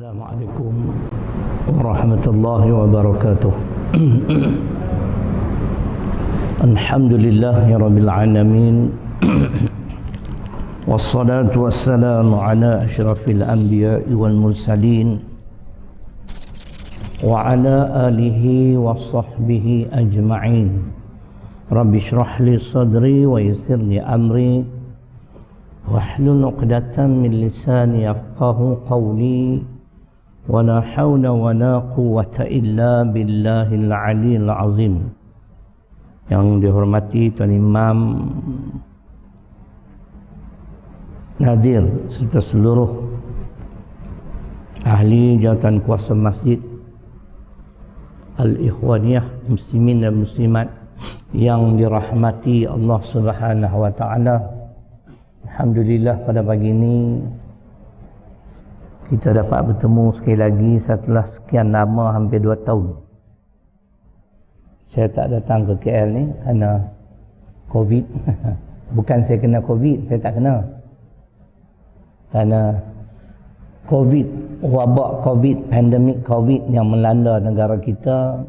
Assalamualaikum warahmatullahi wabarakatuh. Alhamdulillahi rabbil alamin. Wassalatu wassalamu ala asyrafil anbiya'i wal mursalin wa ala alihi wa sahbihi ajma'in. Rabbi shrah li sadri wa yassir li amri wahlul 'uqdatam min lisani yafqahu qawli. ولا حول ولا قوة إلا بالله العلي العظيم. Yang dihormati Tuan Imam Nadir serta seluruh ahli jawatan kuasa masjid, Al-Ikhwaniyah muslimin dan muslimat yang dirahmati Allah Subhanahu wa taala. Alhamdulillah pada pagi ini kita dapat bertemu sekali lagi setelah sekian lama, hampir 2 tahun. Saya tak datang ke KL ni kerana COVID. Bukan saya kena COVID, saya tak kena. Kerana COVID, wabak COVID, pandemik COVID yang melanda negara kita,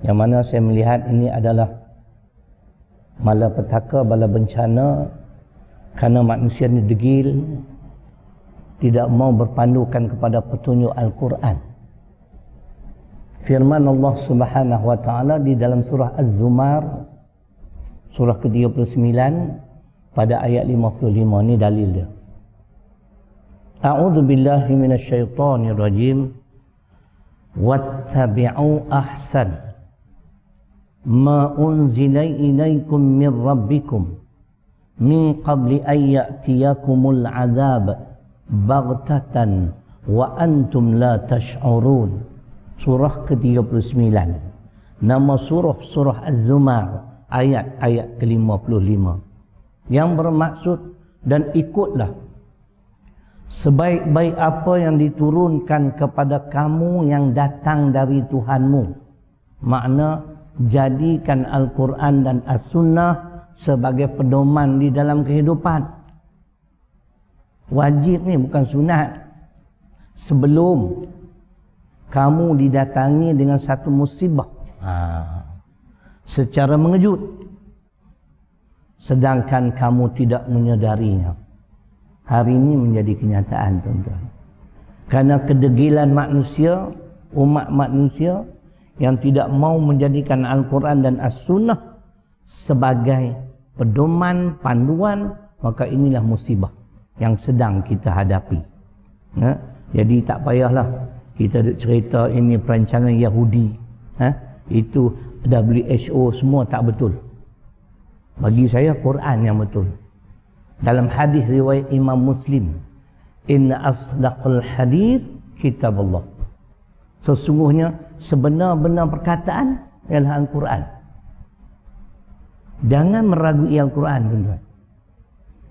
yang mana saya melihat ini adalah malapetaka, bala bencana, kerana manusia ni degil, tidak mau berpandukan kepada petunjuk Al-Quran. Firman Allah Subhanahu wa taala di dalam surah Az-Zumar, surah ke-39 pada ayat 55, ni dalil dia. A'udzu billahi minasyaitonir rajim. Wattabi'u ahsan ma unzila ilaikum min rabbikum min qabli an ya'tiyakumul 'adzab baghtatan wa antum la tash'urun. Surah ke-39. Nama surah Az-Zumar, ayat-ayat ke-55, yang bermaksud, dan ikutlah sebaik-baik apa yang diturunkan kepada kamu yang datang dari Tuhanmu. Makna, jadikan Al-Quran dan As-Sunnah sebagai pedoman di dalam kehidupan. Wajib ni, bukan sunat. Sebelum kamu didatangi dengan satu musibah secara mengejut, sedangkan kamu tidak menyadarinya, hari ini menjadi kenyataan, tuan-tuan. Kerana kedegilan manusia, umat manusia yang tidak mau menjadikan Al-Quran dan As-Sunnah sebagai pedoman, panduan, maka inilah musibah yang sedang kita hadapi. Jadi tak payahlah kita duk cerita ini perancangan Yahudi, itu WHO, semua tak betul. Bagi saya Quran yang betul. Dalam hadis riwayat Imam Muslim, inna asdaqal hadis kitab Allah. Sesungguhnya sebenar-benar perkataan ialah Al-Quran. Jangan meragui Al-Quran, tuan-tuan.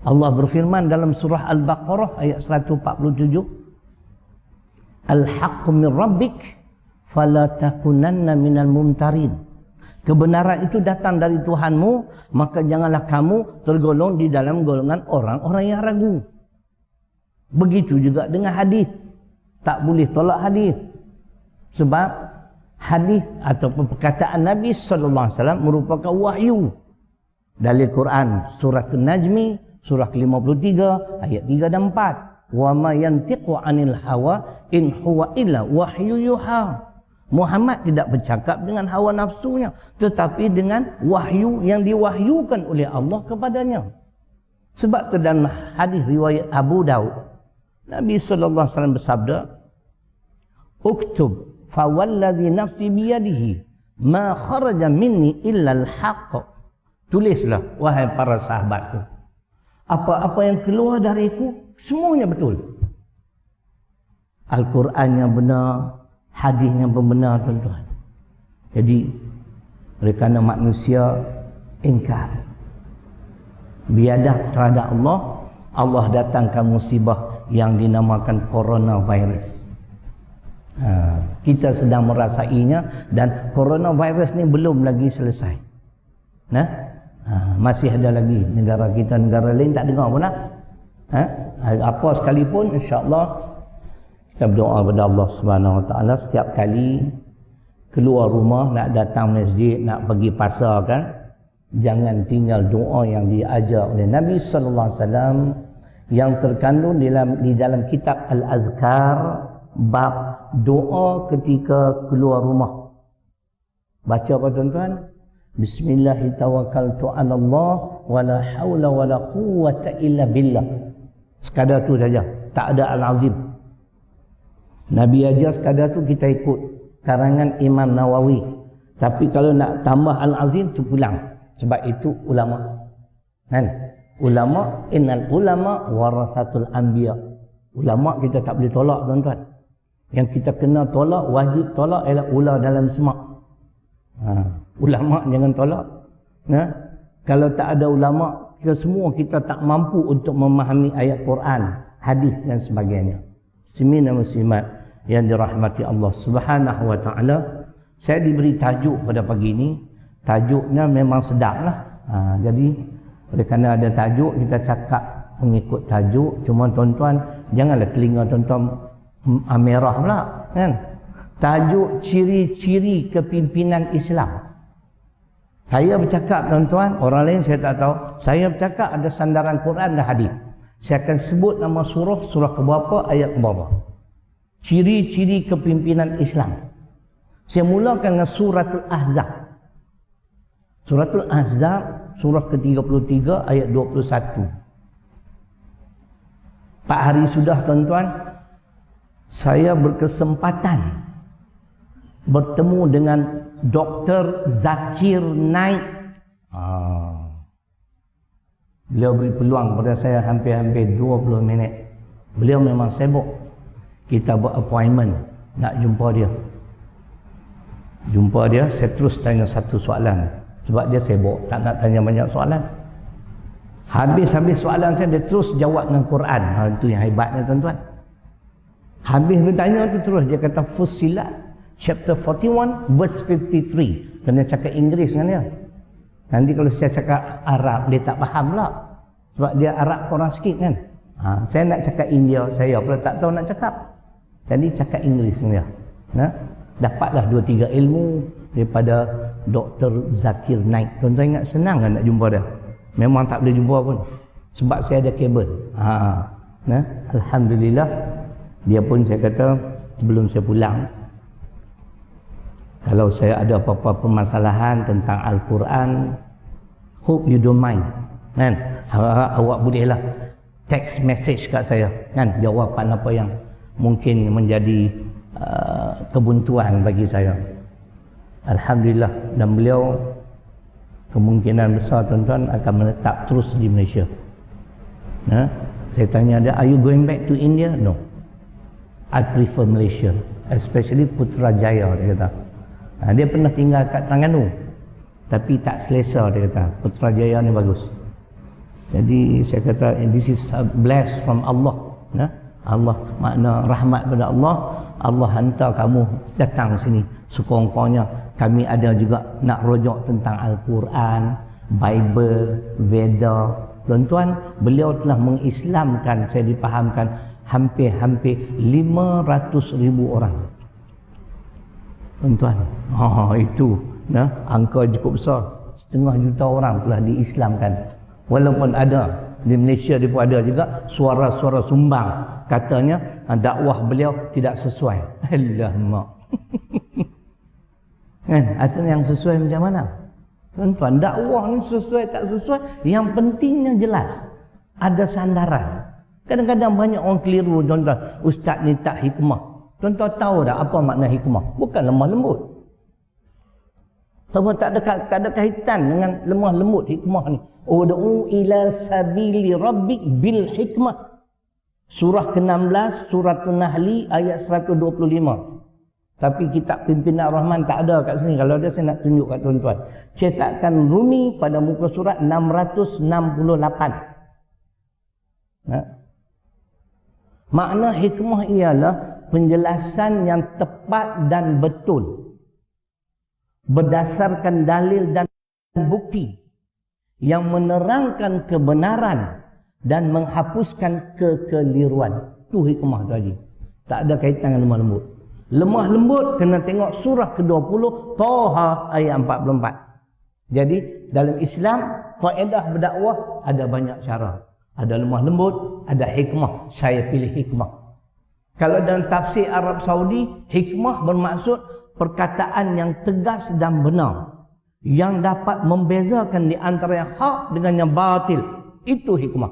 Allah berfirman dalam surah Al-Baqarah ayat 147, Al-haqqu min rabbik fala takunanna minal mumtarin. Kebenaran itu datang dari Tuhanmu, maka janganlah kamu tergolong di dalam golongan orang-orang yang ragu. Begitu juga dengan hadis. Tak boleh tolak hadis. Sebab hadis ataupun perkataan Nabi sallallahu alaihi wasallam merupakan wahyu. Dari Quran surah An-Najmi surah ke-53 ayat 3 dan 4. Wa ma yantiqu 'anil hawa in huwa illa wahyu yuha. Muhammad tidak bercakap dengan hawa nafsunya, tetapi dengan wahyu yang diwahyukan oleh Allah kepadanya. Sebab itu dalam hadis riwayat Abu Daud, Nabi sallallahu alaihi wasallam bersabda, "Uktub fa wallazi nafsi biyadihi ma kharaja minni illa al-haqq." Tulislah wahai para sahabatku, apa-apa yang keluar dariku semuanya betul. Al-Quran yang benar, hadis yang benar, tuan-tuan. Jadi oleh kerana manusia ingkar, biadab terhadap Allah, Allah datangkan musibah yang dinamakan coronavirus. Kita sedang merasainya, dan coronavirus ni belum lagi selesai. Masih ada lagi negara kita, negara lain tak dengar pun lah. Apa sekalipun, insya-Allah Kita berdoa kepada Allah Subhanahu Wa Taala setiap kali keluar rumah, nak datang masjid, nak pergi pasar kan, jangan tinggal doa yang diajar oleh Nabi sallallahu alaihi wasallam yang terkandung di dalam kitab Al-Azkar bab doa ketika keluar rumah. Baca apa tuan-tuan? Bismillahirrahmanirrahim. 'Alallah wala haula wala quwwata illa billah. Sekadar tu saja, tak ada al-azim. Nabi ajar sekadar tu kita ikut karangan Imam Nawawi. Tapi kalau nak tambah al-azim tu pulang. Sebab itu ulama. Kan? Ulama, innal ulama warasatul anbiya. Ulama kita tak boleh tolak tuan-tuan. Yang kita kena tolak, wajib tolak ialah ular dalam semak. Ulama jangan tolak. Kalau tak ada ulama, kita tak mampu untuk memahami ayat Quran, hadis dan sebagainya. Muslimin dan muslimat yang dirahmati Allah Subhanahu Wa Taala, saya diberi tajuk pada pagi ini. Tajuknya memang sedap lah. Jadi oleh kerana ada tajuk, kita cakap mengikut tajuk. Cuma tuan-tuan janganlah telinga tuan-tuan merah pula kan. Tajuk ciri-ciri kepimpinan Islam. Saya bercakap tuan-tuan, orang lain saya tak tahu. Saya bercakap ada sandaran Quran dan hadis. Saya akan sebut nama surah ke berapa, ayat ke berapa. Ciri-ciri kepimpinan Islam. Saya mulakan dengan suratul Ahzab. Suratul Ahzab, surah ke-33 ayat 21. 4 hari sudah tuan-tuan, saya berkesempatan bertemu dengan Dr. Zakir Naik. Beliau beri peluang kepada saya hampir-hampir 20 minit. Beliau memang sibuk. Kita buat appointment nak jumpa dia. Jumpa dia, saya terus tanya satu soalan. Sebab dia sibuk, tak nak tanya banyak soalan. Habis-habis soalan saya, dia terus jawab dengan Quran. Itu yang hebatnya tuan-tuan. Habis dia tanya tu terus, dia kata Fussilat chapter 41 verse 53. Kena cakap Inggeris dengan dia. Nanti kalau saya cakap Arab, dia tak faham lah. Sebab dia Arab korang sikit kan. Saya nak cakap India, saya pula tak tahu nak cakap. Jadi cakap Inggeris dengan dia. Dapatlah 2-3 ilmu daripada Dr. Zakir Naik. Tuan-tuan ingat senang kan nak jumpa dia? Memang tak boleh jumpa pun. Sebab saya ada kabel. Alhamdulillah. Dia pun saya kata sebelum saya pulang, kalau saya ada apa-apa permasalahan tentang Al-Quran, hope you don't mind. Kan? Awak bolehlah text message kat saya. Kan? Jawapan apa yang mungkin menjadi kebuntuan bagi saya. Alhamdulillah. Dan beliau kemungkinan besar tuan-tuan akan menetap terus di Malaysia. Saya tanya dia, are you going back to India? No, I prefer Malaysia, especially Putrajaya. Dia kata dia pernah tinggal kat Terengganu tapi tak selesa. Dia kata Putrajaya ni bagus. Jadi saya kata this is blessed from Allah. Allah makna rahmat pada Allah. Allah hantar kamu datang sini. Sekurang-kurangnya kami ada juga nak rojok tentang Al-Quran, Bible, Veda. Tuan-tuan, beliau telah mengislamkan, saya dipahamkan, hampir-hampir 500,000 orang. Tuan-tuan, itu angka cukup besar. 1,5 juta orang telah diislamkan. Walaupun ada di Malaysia, dia pun ada juga suara-suara sumbang, katanya dakwah beliau tidak sesuai. Alamak. Kan? Artinya yang sesuai macam mana? Tuan-tuan, dakwah ni sesuai tak sesuai, yang pentingnya jelas. Ada sandaran. Kadang-kadang banyak orang keliru, tuan-tuan. Ustaz ni tak hikmah. Tuan-tuan tahu tak apa makna hikmah? Bukan lemah lembut. Semua tak ada kaitan dengan lemah lembut hikmah ni. Ud'u ila sabili rabbik bil hikmah. Surah ke-16, surah An-Nahli ayat 125. Tapi kitab Pimpinan Rahman tak ada kat sini. Kalau ada saya nak tunjuk kat tuan-tuan. Cetakan Rumi pada muka surat 668. Makna hikmah ialah penjelasan yang tepat dan betul, berdasarkan dalil dan bukti, yang menerangkan kebenaran dan menghapuskan kekeliruan. Itu hikmah tadi. Tak ada kaitan dengan lemah lembut. Lemah lembut kena tengok surah ke-20 Taha ayat 44. Jadi dalam Islam faedah berdakwah ada banyak cara. Ada lemah lembut, ada hikmah. Saya pilih hikmah. Kalau dalam tafsir Arab Saudi, hikmah bermaksud perkataan yang tegas dan benar, yang dapat membezakan di antara yang hak dengan yang batil. Itu hikmah.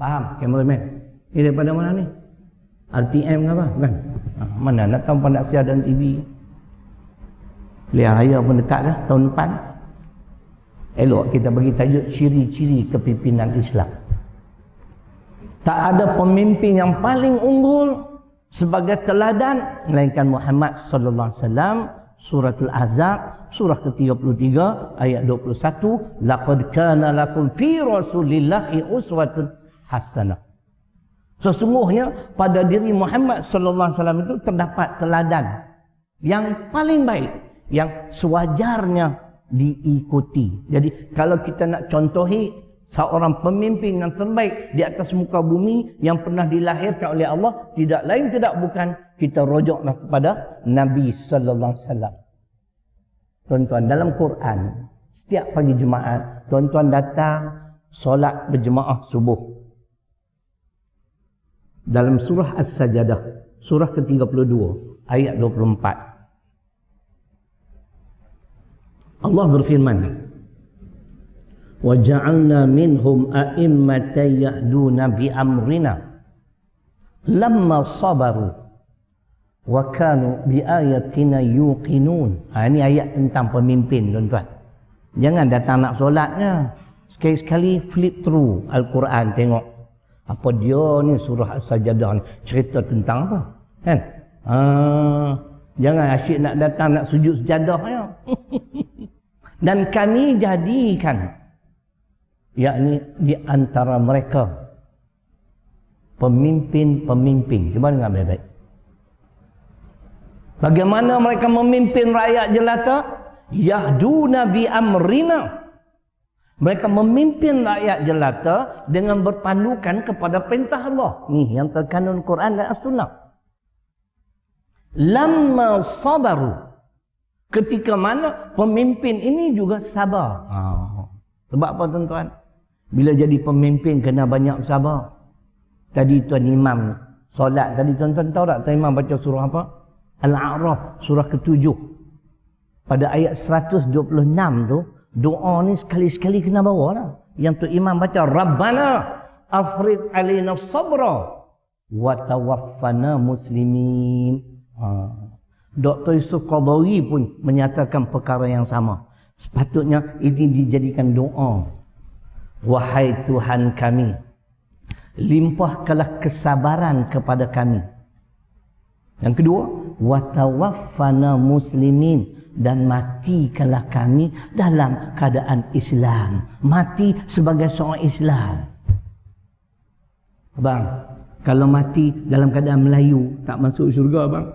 Faham, kameraman? Ini daripada mana ni? RTM ke apa? Kan? Mana nak tahu pendaksiar dan TV? Lihat raya pun dekat dah, tahun depan. Elok kita bagi tajuk ciri-ciri kepimpinan Islam. Tak ada pemimpin yang paling unggul sebagai teladan melainkan Muhammad sallallahu alaihi wasallam. Suratul Ahzab surah ke-33 ayat 21, laqad kana lakum fi rasulillahi uswatun hasanah. Sesungguhnya pada diri Muhammad sallallahu alaihi wasallam itu terdapat teladan yang paling baik, yang sewajarnya diikuti. Jadi kalau kita nak contohi seorang pemimpin yang terbaik di atas muka bumi yang pernah dilahirkan oleh Allah, tidak lain tidak bukan kita rojoklah kepada Nabi sallallahu alaihi wasallam. Tuan-tuan, dalam Quran setiap pagi Jumaat tuan-tuan datang solat berjemaah subuh. Dalam surah As-Sajdah surah ke-32 ayat 24 Allah berfirman, وَجَعَلْنَا مِنْهُمْ أَئِمَّةً يَهْدُونَ بِأَمْرِنَا لَمَّا صَبَرُوا وَكَانُوا بِآيَاتِنَا يُوقِنُونَ. Ini ayat tentang pemimpin, tuan-tuan. Jangan datang nak solatnya, sekali-sekali flip through Al-Quran, tengok apa dia ni surah As-Sajdah ni cerita tentang apa, kan? Jangan asyik nak datang nak sujud sejadahnya. Dan kami jadikan, yakni di antara mereka pemimpin-pemimpin. Cuba dengar baik-baik. Bagaimana mereka memimpin rakyat jelata? Yahduna bi amrina. Mereka memimpin rakyat jelata dengan berpandukan kepada perintah Allah. Ni yang terkandung Quran dan As-Sunnah. Lamma sabaru. Ketika mana pemimpin ini juga sabar. Sebab apa, tuan-tuan? Bila jadi pemimpin kena banyak sabar. Tadi tuan imam solat tadi, tuan-tuan tahu tak tuan imam baca surah apa? Al-A'raf surah ke-7. Pada ayat 126 tu, doa ni sekali-sekali kena bawa lah. Yang tu imam baca, Rabbana afrid alina sabra wa tawaffana muslimin. Dr. Yusuf Qadawi pun menyatakan perkara yang sama. Sepatutnya ini dijadikan doa. Wahai Tuhan kami, limpahkanlah kesabaran kepada kami. Yang kedua, wa tawaffana muslimin, dan matikanlah kami dalam keadaan Islam. Mati sebagai seorang Islam. Abang, kalau mati dalam keadaan Melayu tak masuk syurga, abang.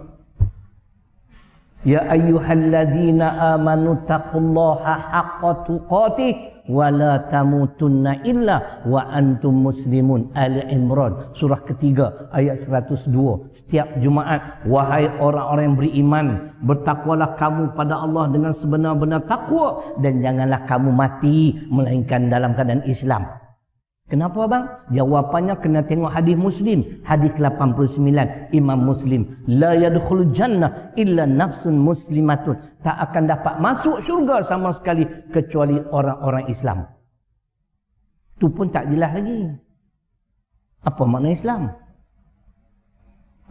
Ya ayyuhalladzina amanu taqullaha haqqa tuqatih wa la tamutunna illa wa antum muslimun. Ali Imran surah ketiga ayat 102. Setiap Jumaat, wahai orang-orang yang beriman, bertakwalah kamu pada Allah dengan sebenar-benar takwa, dan janganlah kamu mati melainkan dalam keadaan Islam. Kenapa, bang? Jawapannya kena tengok hadis Muslim, hadis 89 Imam Muslim. La yadkhulul jannah illa nafsun muslimatun. Tak akan dapat masuk syurga sama sekali kecuali orang-orang Islam. Tu pun tak jelas lagi. Apa makna Islam?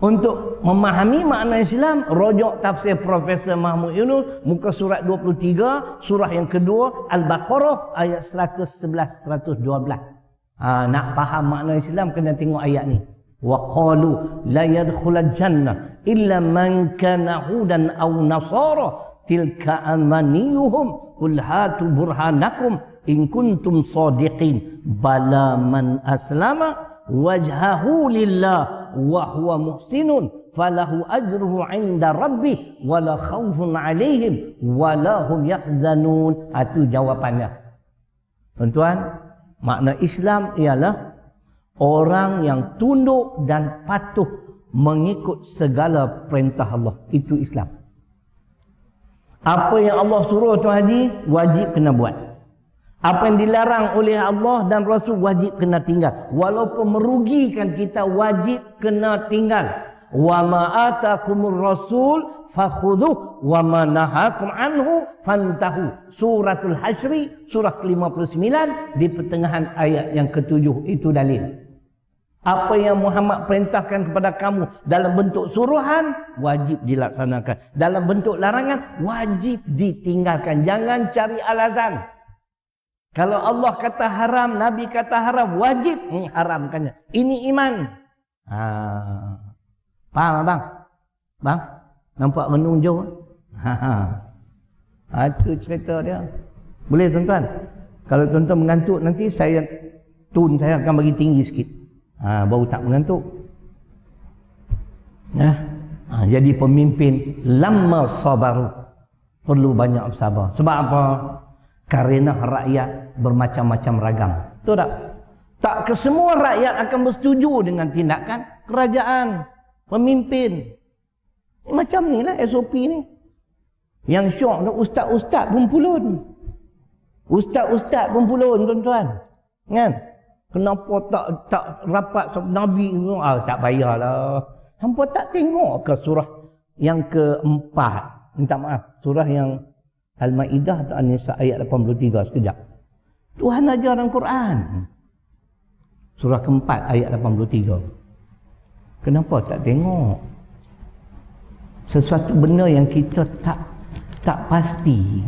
Untuk memahami makna Islam, rojok tafsir Profesor Mahmud Yunus, muka surat 23, surah yang kedua, Al-Baqarah ayat 111-112. Nak faham makna Islam kena tengok ayat ni. Wa qalu la yadkhulul jannah illa man kana hudan aw nasara tilka amaniyuhum qul hatu burhanakum in kuntum shadiqin bala man aslama wajhahu lillah wa huwa muhsinun falahu ajruhu 'inda rabbih wala khaufun 'alaihim wala hum yahzanun. Itu jawapannya. Tuan-tuan, makna Islam ialah orang yang tunduk dan patuh mengikut segala perintah Allah. Itu Islam. Apa yang Allah suruh Tuan Haji, wajib kena buat. Apa yang dilarang oleh Allah dan Rasul, wajib kena tinggal. Walaupun merugikan kita, wajib kena tinggal. Wa ma atakumur rasul fakhudhuh wa ma nahakum anhu fantahu. Suratul Hasyr surah ke-59 di pertengahan ayat yang ke-7 itu dalil. Apa yang Muhammad perintahkan kepada kamu dalam bentuk suruhan, wajib dilaksanakan. Dalam bentuk larangan, wajib ditinggalkan. Jangan cari alasan. Kalau Allah kata haram, Nabi kata haram, wajib mengharamkannya. Ini iman. Faham bang? Bang? Nampak menunjuk? Itu cerita dia. Boleh tuan-tuan? Kalau tuan-tuan mengantuk nanti saya akan bagi tinggi sikit. Baru tak mengantuk. Jadi pemimpin lama sabaru, perlu banyak sabar. Sebab apa? Karena rakyat bermacam-macam ragam. Betul tak? Tak kesemua rakyat akan bersetuju dengan tindakan kerajaan, pemimpin. Macam ni lah SOP ni. Yang syok tu ustaz-ustaz pun pulun. Ustaz-ustaz pun pulun tuan-tuan. Kan? Kenapa tak rapat Nabi? Tak payahlah. Hampa tak tengok ke surah yang keempat? Minta maaf. Surah yang Al-Ma'idah atau An-Nisa ayat 83 sekejap. Tuhan ajar dalam Quran. Surah keempat ayat 83. Kenapa tak tengok? Sesuatu benda yang kita tak pasti.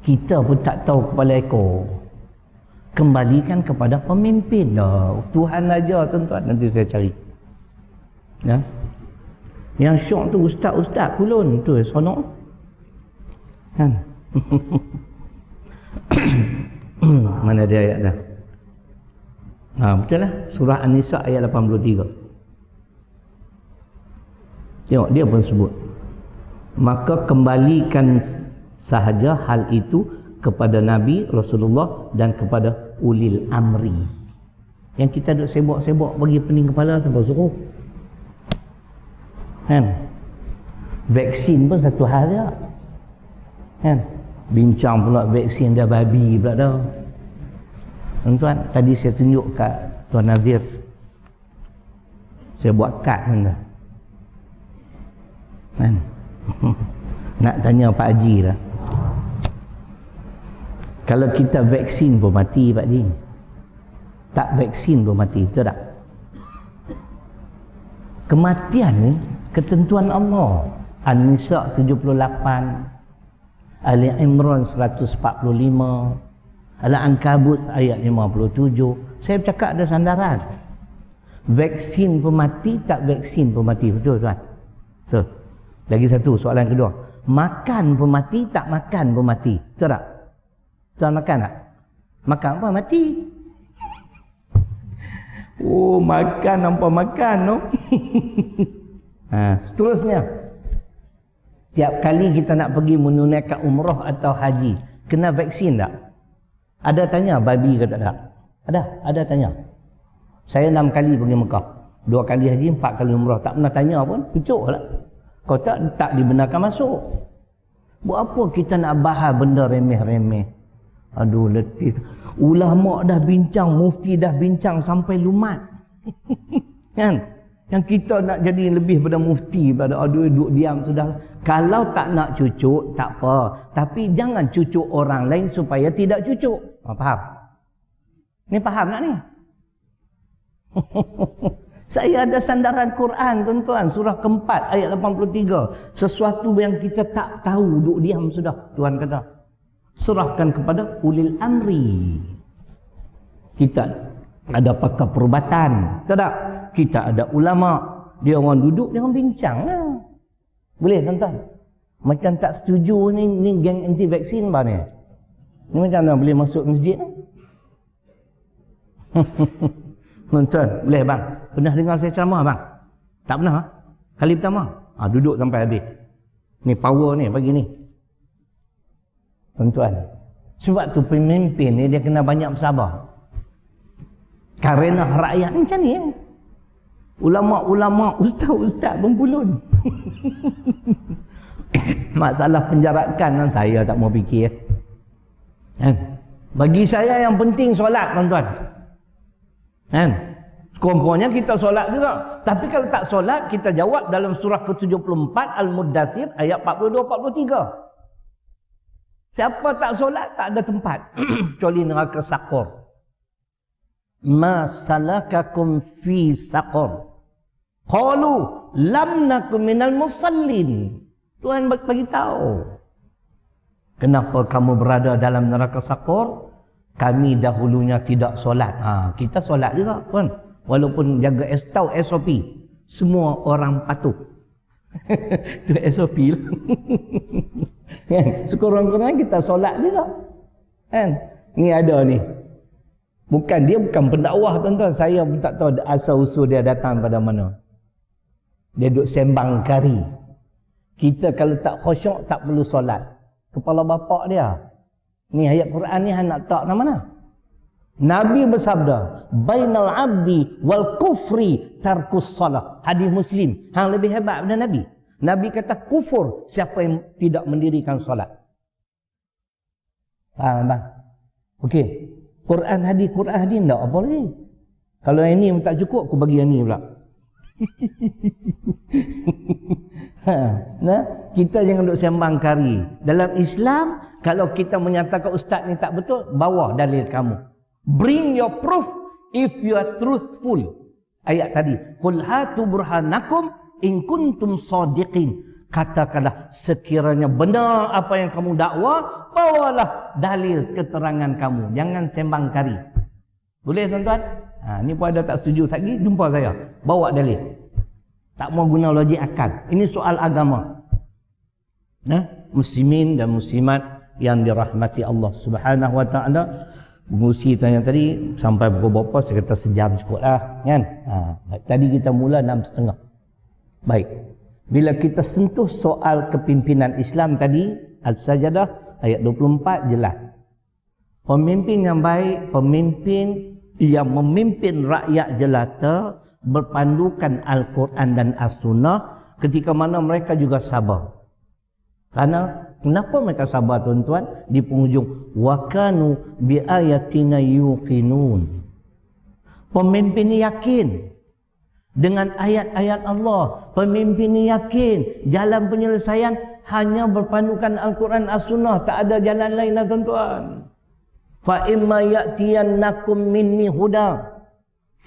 Kita pun tak tahu kepala ekor. Kembalikan kepada pemimpin. Tuhan ajar tuan-tuan. Nanti saya cari. Ya? Yang syok tu ustaz-ustaz pulun. Tu sonok. Kan? Mana dia ayat dah? Betul lah. Surah An-Nisa ayat 83. Tengok dia pun sebut. Maka kembalikan sahaja hal itu kepada Nabi, Rasulullah dan kepada ulil amri. Yang kita duk sibuk-sibuk bagi pening kepala sampai suruh. Kan? Vaksin pun satu hal dia. Kan? Bincang pula vaksin dah babi pula dah. Tuan-tuan, tadi saya tunjuk kat Tuan Nazir. Saya buat kad kan dah. Kan? Nak tanya Pak Haji lah. Kalau kita vaksin pun mati Pak Haji. Tak vaksin pun mati, betul tak? Kematian ni ketentuan Allah. An-Nisa 78, Ali Imran 145, Al-Ankabut ayat 57. Saya bercakap ada sandaran. Vaksin pun mati, tak vaksin pun mati. Betul tuan? Betul. Lagi satu soalan kedua. Makan pun mati, tak makan pun mati. Betul tak? Tuan makan tak? Makan apa mati? Oh, makan nampak makan no? Seterusnya. Tiap kali kita nak pergi menunaikan umrah atau haji, kena vaksin tak? Ada tanya babi ke tak ada? Ada tanya. Saya 6 kali pergi Mekah. 2 kali haji, 4 kali umrah. Tak pernah tanya pun, pucuk lah. Kau tak dibenarkan masuk. Buat apa kita nak bahas benda remeh-remeh? Aduh, letih. Ulama dah bincang, mufti dah bincang sampai lumat. Kan? Yang kita nak jadi lebih pada mufti, pada duduk diam sudah. Kalau tak nak cucuk, tak apa. Tapi jangan cucuk orang lain supaya tidak cucuk. Faham? Ni faham tak ni? Saya ada sandaran Quran tuan-tuan. Surah keempat ayat 83. Sesuatu yang kita tak tahu, duduk diam sudah. Tuhan kata, serahkan kepada ulil amri. Kita ada pakar perubatan, tak? Kita ada ulama. Dia orang duduk, dia orang bincang lah. Boleh tuan-tuan? Macam tak setuju ni geng anti vaksin apa ni? Ni macam mana boleh masuk masjid ni? Tuan-tuan, boleh bang? Pernah dengar saya ceramah bang? Tak pernah? Kali pertama? Duduk sampai habis. Ni power ni, pagi ni. Tuan-tuan, sebab tu pemimpin ni dia kena banyak bersabar. Karena rakyat macam ni Ulama-ulama, ustaz-ustaz Bengkulu. Masalah penjarakan saya tak mau fikir. Bagi saya yang penting solat, tuan-tuan. Sekurang-kurangnya kita solat juga. Tapi kalau tak solat, kita jawab dalam surah ke-74 Al-Muddathir ayat 42-43. Siapa tak solat, tak ada tempat. Kecuali neraka Saqar. Ma salakakum fi saqar? Qalu lam nakum minal musallin. Tuhan bagi tahu. Kenapa kamu berada dalam neraka Saqar? Kami dahulunya tidak solat. Kita solat juga, kan? Walaupun jaga tahu SOP. Semua orang patuh. Itu SOP lah. Sekurang-kurangnya kita solat juga. Kan? Ni ada ni. Dia bukan pendakwah, tuan-tuan. Saya pun tak tahu asal-usul dia datang pada mana. Dia duduk sembang kari. Kita kalau tak khusyuk, tak perlu solat. Kepala bapak dia. Ni ayat Quran ni nak tak nama mana? Nabi bersabda, bainal abdi wal kufri tarkus salat. Hadis Muslim. Hang lebih hebat daripada Nabi. Nabi kata kufur siapa yang tidak mendirikan solat. Faham bang? Okey. Quran hadis tak apa lagi. Kalau yang ni tak cukup, aku bagi yang ni pula. Nah, kita jangan duk sembang kari. Dalam Islam, kalau kita menyatakan ustaz ni tak betul, bawa dalil kamu. Bring your proof if you are truthful. Ayat tadi, qul hatu burhanakum in kuntum shadiqin. Katakanlah sekiranya benar apa yang kamu dakwa, bawalah dalil keterangan kamu. Jangan sembang kari. Boleh tuan-tuan? Ni pun ada tak setuju lagi, jumpa saya. Bawa dalil. Tak mau guna logik akal. Ini soal agama. Muslimin dan muslimat yang dirahmati Allah Subhanahu wa taala. Mengurusi tanya tadi sampai pukul berapa? Saya kata sejam cukup lah, kan? Tadi kita mula 6.30. Baik. Bila kita sentuh soal kepimpinan Islam tadi, Al-Sajdah ayat 24 jelas. Pemimpin yang baik, pemimpin yang memimpin rakyat jelata, berpandukan Al-Quran dan As-Sunnah, ketika mana mereka juga sabar. Karena kenapa mereka sabar, tuan-tuan? Di penghujung, wa kanu bi ayatina yuqinun. Pemimpin yakin dengan ayat-ayat Allah. Pemimpin yakin jalan penyelesaian hanya berpandukan Al-Quran As-Sunnah. Tak ada jalan lain lah, tuan-tuan. Fa imma ya'tiyannakum minni huda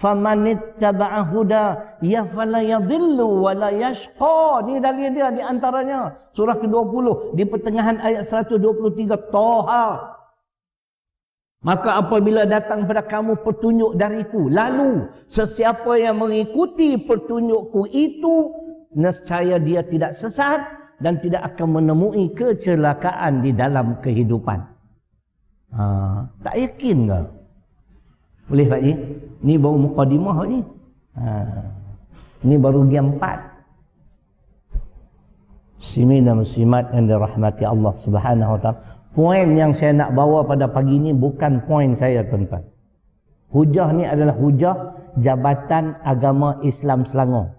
famanittaba'a huda ya fala yadhillu wa la yashqa. Ni dalil dia di antaranya surah ke-20 di pertengahan ayat 123 Taha. Maka apabila datang pada kamu petunjuk dariku, lalu sesiapa yang mengikuti petunjukku itu, nescaya dia tidak sesat dan tidak akan menemui kecelakaan di dalam kehidupan. Tak yakin ke? Boleh Pak Ji? Ni baru mukadimah ni. Ni baru game 4. Muslimin dan muslimat yang dirahmati Allah Subhanahu wa taala. Poin yang saya nak bawa pada pagi ni bukan poin saya, tuan-tuan. Hujah ni adalah hujah Jabatan Agama Islam Selangor.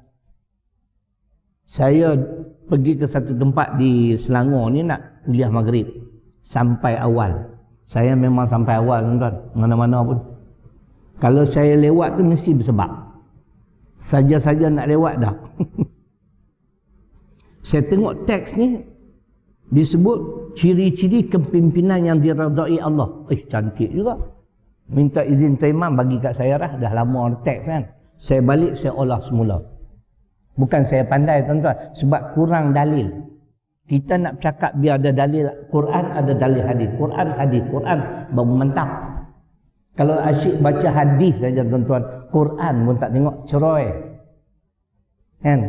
Saya pergi ke satu tempat di Selangor ni nak kuliah maghrib. Sampai awal. Saya memang sampai awal, tuan-tuan. Mana-mana pun. Kalau saya lewat tu mesti bersebab. Saja-saja nak lewat dah. Saya tengok teks ni disebut ciri-ciri kepimpinan yang diredai Allah. Cantik juga. Minta izin Tuan Imam bagi kat saya dah. Dah lama ada teks kan. Saya balik, saya olah semula. Bukan saya pandai, tuan-tuan. Sebab kurang dalil. Kita nak cakap biar ada dalil Quran, ada dalil hadis. Quran, hadis. Quran baru mantap. Kalau asyik baca hadis saja, tuan-tuan, Quran pun tak tengok, cerai. Kan?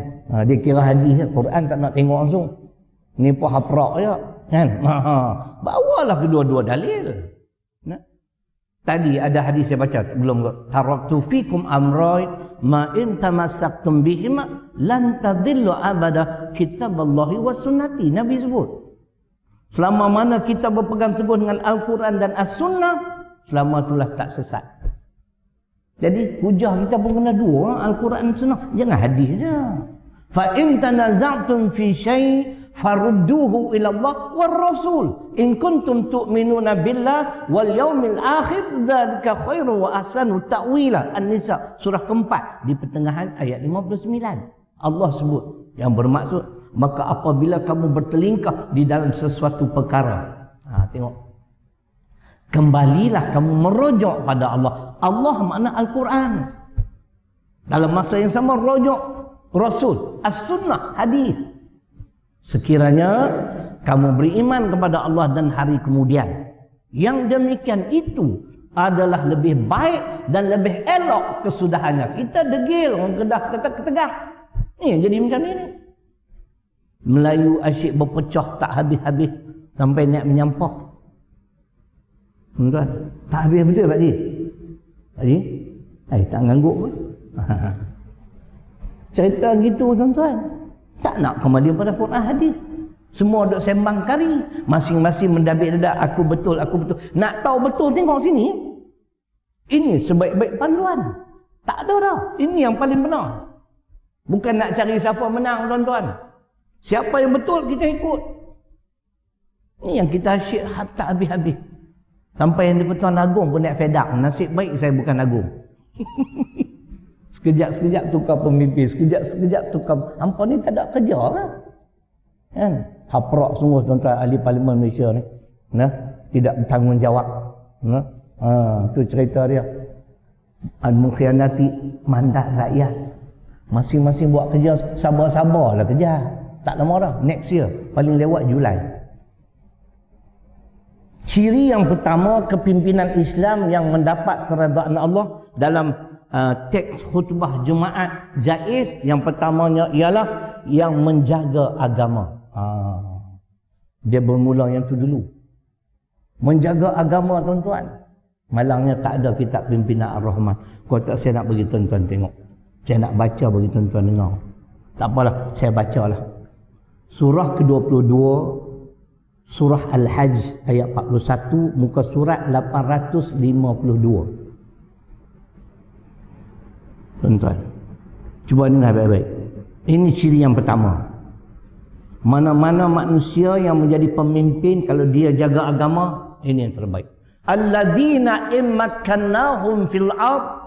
Dia kira hadis, Quran tak nak tengok langsung. Ni pun haprak je. Kan? Bawalah kedua-dua dalil. Tadi ada hadis saya baca sebelum, taraktu fikum amray ma in tamassaktum bihima lan tadillu abada kitaballahi wa sunnati. Nabi sebut, selama mana kita berpegang teguh dengan Al-Quran dan As-Sunnah, selama itulah tak sesat. Jadi hujah kita pun kena dua, Al-Quran dan Sunnah. Jangan hadis je. Fa in tanaza'tum fi syai' farudduhu ila Allah war Rasul. In kuntum tu'minuna billah wal yaumil akhir dzalika khairu wa ahsanu ta'wila. An-Nisa surah keempat di pertengahan ayat 59. Allah sebut yang bermaksud, maka apabila kamu bertelingkah di dalam sesuatu perkara. Tengok. Kembalilah kamu merujuk pada Allah. Allah makna Al-Quran. Dalam masa yang sama rujuk Rasul, As-Sunnah, hadis. Sekiranya kamu beriman kepada Allah dan hari kemudian, yang demikian itu adalah lebih baik dan lebih elok kesudahannya. Kita degil, orang Kedah kata ketegak. Ni jadi macam ni. Melayu asyik berpecah tak habis-habis sampai nak menyampah. Tuan, tak habis betul Pak Ji? Pak Ji? Tak ngangguk pun. Cerita gitu tuan-tuan. Tak nak kembali pada Quran hadis. Semua duk sembang kari, masing-masing mendabik dadak, aku betul, aku betul. Nak tahu betul tengok sini. Ini sebaik-baik panduan. Tak ada dah. Ini yang paling benar. Bukan nak cari siapa menang tuan-tuan. Siapa yang betul kita ikut. Ini yang kita asyik tak habis-habis. Sampai yang di-Pertuan Agong pun nak fed up. Nasib baik saya bukan Agong. Sekejap-sekejap tukar pemimpin, sekejap-sekejap tukar. Hampa ni tak ada kerja lah. Kan? Haprak semua tuan-tuan ahli parlimen Malaysia ni. Nah, tidak bertanggungjawab. Nah, tu cerita dia. Mengkhianati mandat rakyat. Masing-masing buat kerja, sabar-sabarlah kerja. Tak lama dah, next year. Paling lewat Julai. Ciri yang pertama, kepimpinan Islam yang mendapat keredaan Allah dalam teks khutbah Jumaat jaiz, yang pertamanya ialah yang menjaga agama. Dia bermula yang tu dulu. Menjaga agama tuan-tuan. Malangnya tak ada kitab pimpinan Ar-Rahman. Kalau tak saya nak bagi tuan-tuan tengok. Saya nak baca bagi tuan-tuan dengar. Tak apalah, saya bacalah. Surah ke-22, Surah Al-Hajj ayat 41, muka surat 852. Tuan-tuan, cuba dengar baik-baik. Ini ciri yang pertama. Mana-mana manusia yang menjadi pemimpin, kalau dia jaga agama, ini yang terbaik. Alladzina immakkannahum fil ard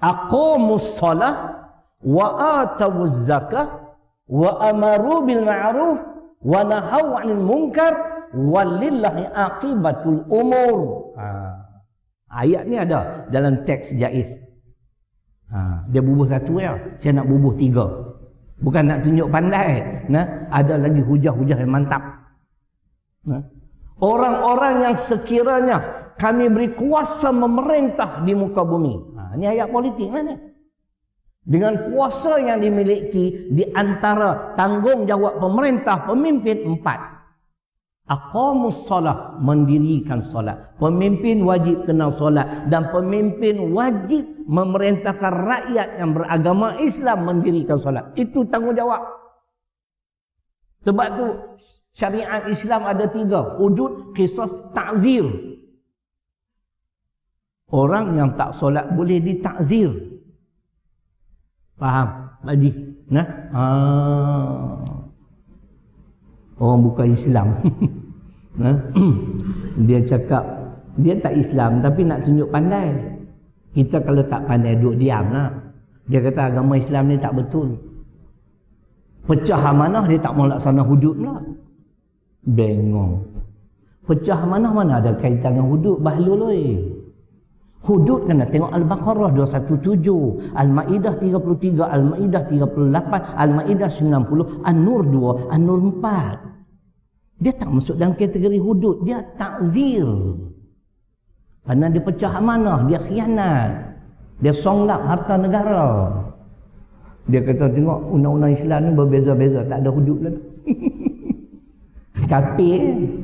aqamus shalah wa atawuz zakah wa amaru bil ma'ruf wa nahaw 'anil munkar walillahi aqibatul umur. Ayat ni ada dalam teks jaiz. Dia bubuh satu ya. Saya nak bubuh tiga. Bukan nak tunjuk pandai. Nah, ada lagi hujah-hujah yang mantap. Nah, orang-orang yang sekiranya kami beri kuasa memerintah di muka bumi. Ini ayat politik mana? Dengan kuasa yang dimiliki di antara tanggungjawab pemerintah, pemimpin 4. Aqamus solah, mendirikan solat. Pemimpin wajib kenal solat. Dan pemimpin wajib memerintahkan rakyat yang beragama Islam mendirikan solat. Itu tanggungjawab. Sebab tu syariat Islam ada 3. Hudud, qisas, ta'zir. Orang yang tak solat boleh ditakzir. Faham? Haji? Nah? Orang bukan Islam. Dia cakap dia tak Islam tapi nak tunjuk pandai. Kita kalau tak pandai duduk diam lah. Dia kata agama Islam ni tak betul. Pecah amanah dia tak mau laksana hudud pula. Bengong. Pecah amanah mana ada kaitan dengan hudud? Bahlul oi. Hudud kena tengok Al-Baqarah 217, Al-Maidah 33, Al-Maidah 38, Al-Maidah 90, An-Nur 2, An-Nur 4. Dia tak masuk dalam kategori hudud, dia takzir. Kerana dia pecah amanah, dia khianat, dia songlap harta negara. Dia kata tengok undang-undang Islam ni berbeza-beza, tak ada hudud lagi.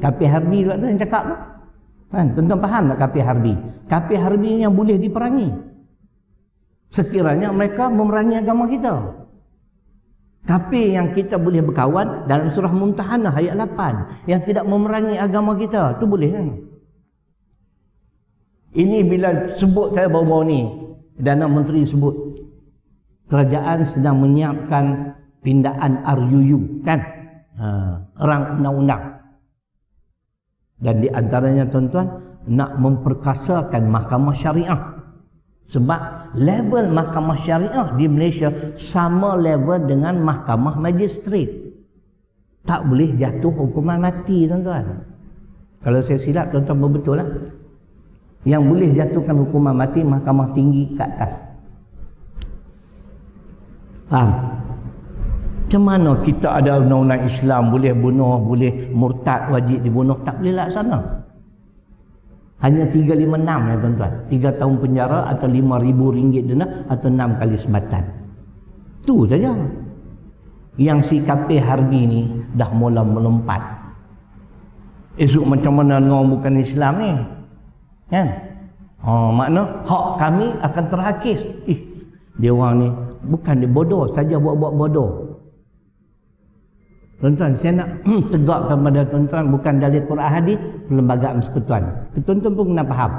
Kafir harbi pula tu yang cakap tu. Tuan-tuan faham tak kafir harbi? Kafir harbi yang boleh diperangi sekiranya mereka memerangi agama kita. Kafir yang kita boleh berkawan dalam surah Mumtahanah ayat 8, yang tidak memerangi agama kita, tu boleh kan? Ini bila sebut saya baru-baru ni, Perdana Menteri sebut kerajaan sedang menyiapkan pindaan RUU, kan? Rang undang-undang. Dan di antaranya tuan-tuan, nak memperkasakan mahkamah syariah. Sebab level mahkamah syariah di Malaysia sama level dengan mahkamah magistrat. Tak boleh jatuh hukuman mati, tuan-tuan. Kalau saya silap, tuan-tuan berbetul lah. Yang boleh jatuhkan hukuman mati mahkamah tinggi ke atas. Faham? Macam mana kita ada undang-undang Islam boleh bunuh, boleh murtad, wajib dibunuh, tak boleh laksana. Hanya 356 ya tuan-tuan. 3 tahun penjara atau RM5,000 denda atau 6 kali sebatan. Tu saja. Yang si kafir harbi ni dah mula melompat. Esok macam mana orang bukan Islam ni? Kan? Makna hak kami akan terhakis. Dia orang ni bukan dia bodoh, saja buat-buat bodoh. Tuan-tuan, saya nak tegakkan pada tuan-tuan bukan dalil Quran hadis, perlembagaan persekutuan. Tuan-tuan pun kena faham.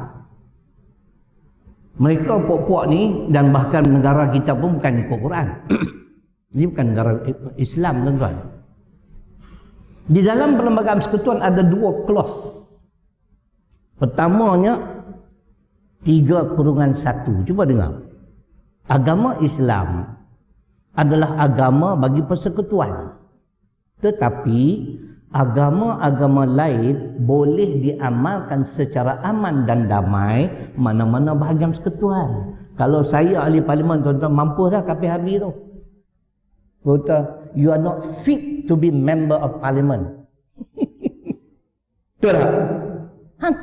Mereka puak-puak ni dan bahkan negara kita pun bukan ikut Quran. Ini bukan negara Islam, tuan-tuan. Di dalam perlembagaan persekutuan ada 2 clause. Pertamanya 3/1. Cuba dengar. Agama Islam adalah agama bagi persekutuan. Tetapi agama-agama lain boleh diamalkan secara aman dan damai mana-mana bahagian persekutuan. Kalau saya ahli parlimen, tuan-tuan, mampu dah kafir habis tu. Kata, you are not fit to be member of parliament. Betul tak?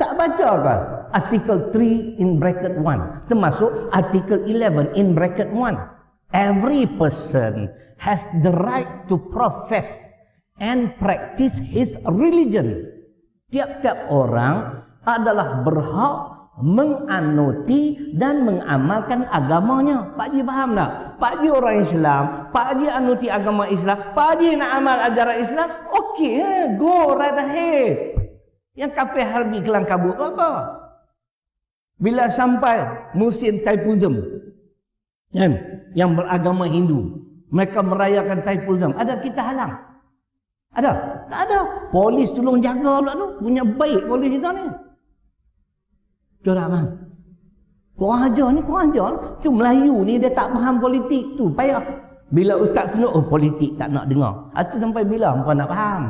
Tak baca kan? Artikel 3 in bracket 1. Termasuk artikel 11 in bracket 1. Every person has the right to profess and practice his religion. Tiap-tiap orang adalah berhak menganuti dan mengamalkan agamanya. Pak Haji faham tak? Pak Haji orang Islam, Pak Haji anuti agama Islam, Pak Haji nak amal ajaran Islam, okey, go right ahead. Yang kafir harbi kelang kabut apa? Bila sampai musim Thaipusam, kan, yang beragama Hindu, mereka merayakan Thaipusam, ada kita halang? Ada? Tak ada. Polis tolong jaga pula tu. Punya baik polis kita ni. Betul tak, bang? Korang ajar ni, korang ajar. Tu Melayu ni dia tak faham politik tu. Payah. Bila ustaz senuk, politik tak nak dengar. Itu sampai bila mereka nak faham?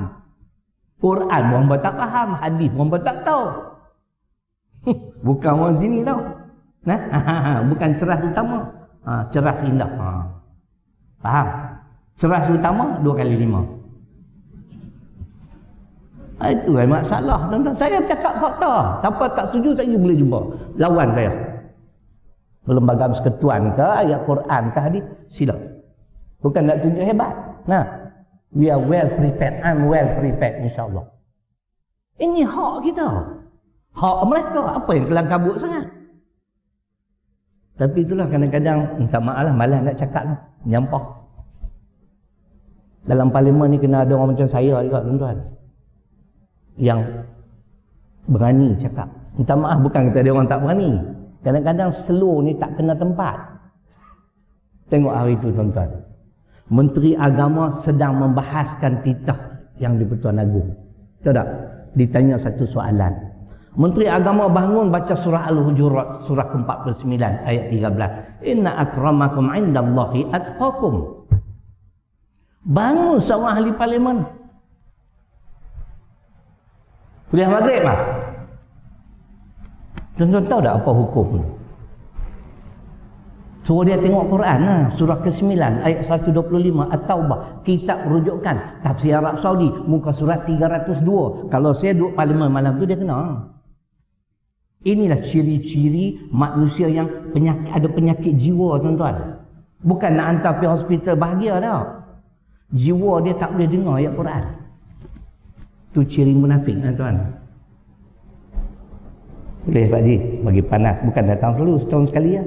Quran mereka tak faham. Hadis mereka tak tahu. Bukan orang sini tau. Bukan ceras utama. Ceras indah. Faham? Ceras utama 2 kali 5. Itu masalah, tuan-tuan. Saya cakap fakta. Siapa tak setuju, saya boleh jumpa. Lawan saya. Perlembagaan persekutuan ke, ayat Quran ke hadis, sila. Bukan nak tunjuk hebat. We are well prepared. I'm well prepared, insyaAllah. Ini hak kita. Hak mereka. Apa yang kelang kabut sangat? Tapi itulah kadang-kadang, minta maaf lah, malas nak cakap lah. Nyampah. Dalam parlimen ni kena ada orang macam saya juga, tuan-tuan. Yang berani cakap. Minta maaf, bukan kata dia orang tak berani. Kadang-kadang slow ni tak kena tempat. Tengok hari itu, tuan-tuan. Menteri Agama sedang membahaskan titah yang di Pertuan Agong. Tahu tak? Ditanya satu soalan. Menteri Agama bangun baca surah Al-Hujurat, surah ke-49 ayat 13. Inna akramakum indallahi atqakum. Bangun seorang ahli parlimen. Kuliah maghrib lah. Tuan-tuan tahu tak apa hukum ni? Suruh dia tengok Quran lah. Surah ke-9 ayat 125 At-Taubah. Kitab rujukan tafsir Arab Saudi, muka surat 302. Kalau saya duduk parlimen malam tu, dia kena. Inilah ciri-ciri manusia yang ada penyakit jiwa, tuan-tuan. Bukan nak hantar pergi hospital bahagia dah. Jiwa dia tak boleh dengar ayat Quran. Itu ciri munafik, tuan. Boleh Pak Haji bagi panas, bukan datang selalu, setahun sekali ya.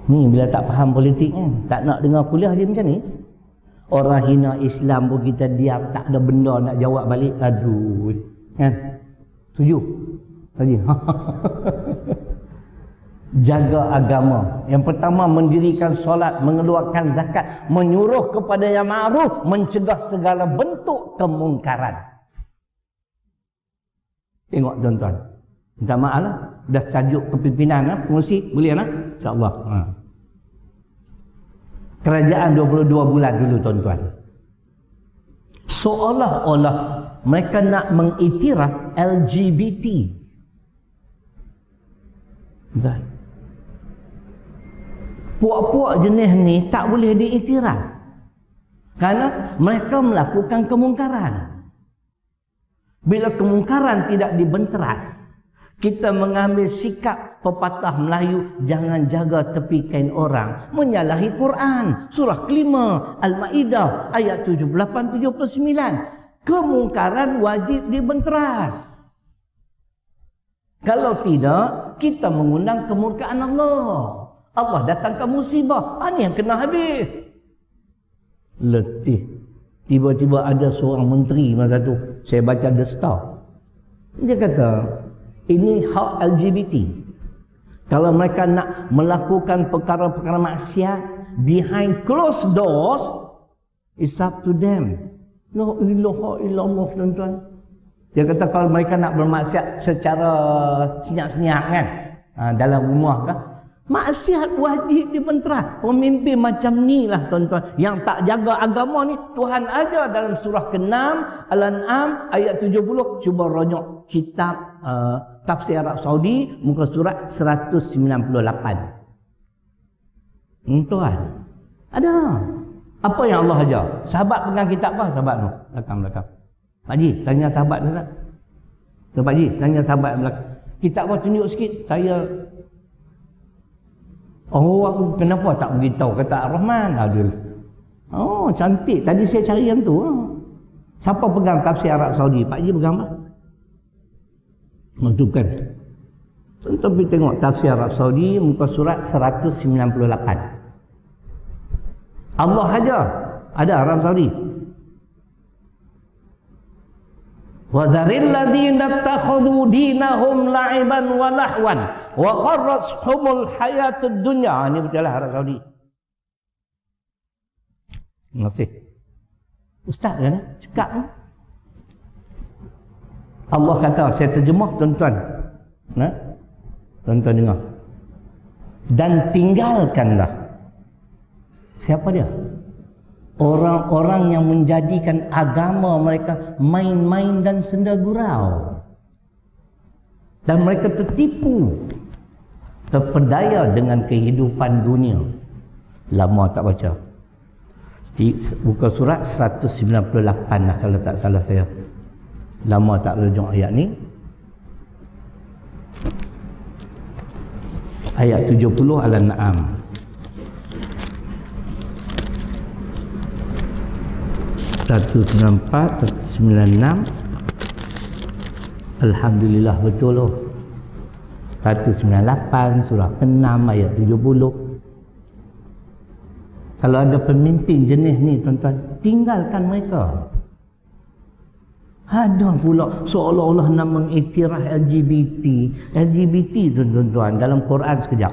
Ni bila tak faham politik kan, tak nak dengar kuliah dia macam ni. Orang hina Islam pun kita diam, tak ada benda nak jawab balik. Aduh, kan? Setuju? Tadi. Jaga agama. Yang pertama, mendirikan solat, mengeluarkan zakat, menyuruh kepada yang ma'ruf, mencegah segala bentuk kemungkaran. Tengok tuan-tuan. Minta maaf lah. Dah tajuk kepimpinan pengurusi. Boleh lah? InsyaAllah. Kerajaan 22 bulan dulu tuan-tuan. Seolah-olah mereka nak mengiktiraf LGBT. Tuan. Puak-puak jenis ni tak boleh diiktiraf. Kerana mereka melakukan kemungkaran. Bila kemungkaran tidak dibenteras, kita mengambil sikap pepatah Melayu, jangan jaga tepi kain orang, menyalahi Quran. Surah kelima Al-Ma'idah ayat 78-79. Kemungkaran wajib dibenteras. Kalau tidak, kita mengundang kemurkaan Allah. Allah datangkan musibah. Ini yang kena habis. Letih. Tiba-tiba ada seorang menteri masa tu. Saya baca The Star. Dia kata, ini hak LGBT. Kalau mereka nak melakukan perkara-perkara maksiat behind closed doors, it's up to them. La ilaha illallah, tuan-tuan. Dia kata kalau mereka nak bermaksiat secara senyap-senyap kan, dalam rumah kan, maksiat wajib dibenteras. Pemimpin macam ni lah tuan-tuan, yang tak jaga agama ni. Tuhan ajar dalam surah ke-6 Al-An'am ayat 70. Cuba ronyok kitab Tafsir Arab Saudi muka surat 198. Tuan, ada apa yang Allah ajar? Sahabat pegang kitab apa? Sahabat tu belakang. Pak Haji, tanya sahabat tu tak? Pak Haji, tanya sahabat belakang. Kitab apa tunjuk sikit? Saya. Oh, kenapa tak beritahu kata Ar-Rahman? Adil. Oh, cantik. Tadi saya cari yang tu. Siapa pegang Tafsir Arab Saudi? Pak Haji pegang apa? Itu kan. Tapi tengok Tafsir Arab Saudi muka surat 198. Allah ajar. Ada Arab Saudi. Wa dzaril ladzina takhadhu dinahum la'iban wa lahwan wa qarratuhumul hayatud dunya. Ini betul lah Arab Saudi. Terima kasih. Ustaz kan cakap ni. Allah kata, saya terjemah tuan-tuan. Tuan-tuan dengar. Dan tinggalkanlah. Siapa dia? Orang-orang yang menjadikan agama mereka main-main dan senda gurau. Dan mereka tertipu, terpedaya dengan kehidupan dunia. Lama tak baca. Buka surat 198 lah kalau tak salah saya. Lama tak rejung ayat ni. Ayat 70 Al-An'am. 194, 196. Alhamdulillah betul loh. 198 surah ke-6 ayat 70. Kalau ada pemimpin jenis ni tuan-tuan, tinggalkan mereka. Ada pula seolah-olah nak mengiktiraf LGBT. LGBT tuan-tuan dalam Quran sekejap.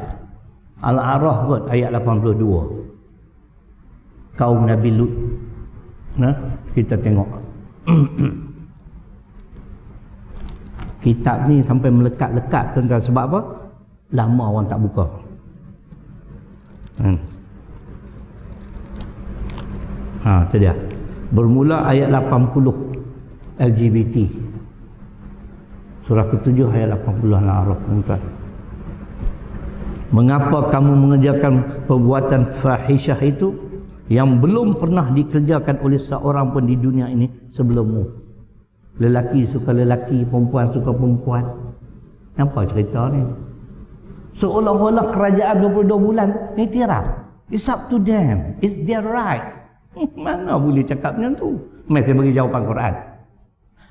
Al-A'raf kot ayat 82. Kaum Nabi Lut. Kita tengok. Kitab ni sampai melekat-lekat tuan-tuan. Sebab apa? Lama orang tak buka. Itu dia. Bermula ayat 80 LGBT. Surah ke-7 ayat 80 Al-A'raf tuan-tuan. Mengapa kamu mengerjakan perbuatan fahisyah itu yang belum pernah dikerjakan oleh seorang pun di dunia ini sebelummu? Lelaki suka lelaki, perempuan suka perempuan. Apa cerita ni? Seolah-olah kerajaan 22 bulan iktiraf. It's up to them. It's their right. Mana boleh cakap macam tu? Mari saya bagi jawapan Quran.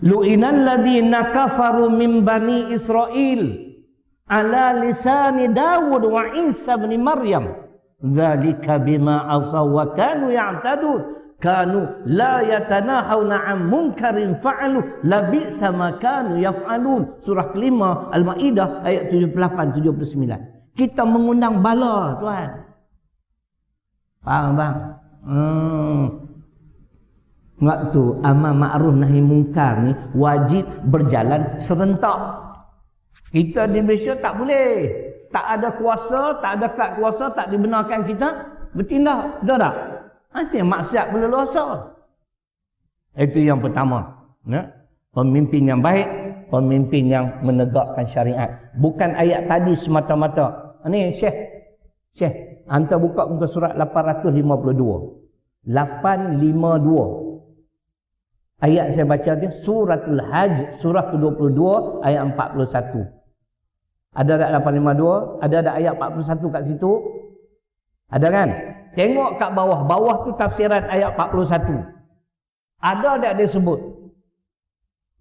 Lu'inal ladzina kafaru min bani Israel ala lisani Dawud wa Isa bin Maryam Dzalika bima asaw wa kanu ya'tadun. Kanu la yatanahawna 'an munkarin fa'alu labi'sa ma kanu yaf'alun. Surah kelima Al-Maidah ayat 78 79. Kita mengundang bala, tuan. Faham bang? Waktu amar ma'ruf nahi munkar ni wajib berjalan serentak. Kita di Malaysia tak boleh. Tak ada kuasa, tak ada kad kuasa, tak dibenarkan kita bertindak. Betul tak? Nanti maksiat berleluasa. Itu yang pertama. Ya? Pemimpin yang baik, pemimpin yang menegakkan syariat. Bukan ayat tadi semata-mata. Ini Syekh, hantar buka muka surat 852. 852. Ayat saya baca dia Suratul Hajj, surah ke-22 ayat 41. Ada tak 852? Ada ayat 41 kat situ? Ada kan? Tengok kat bawah. Bawah tu tafsiran ayat 41. Ada tak dia sebut?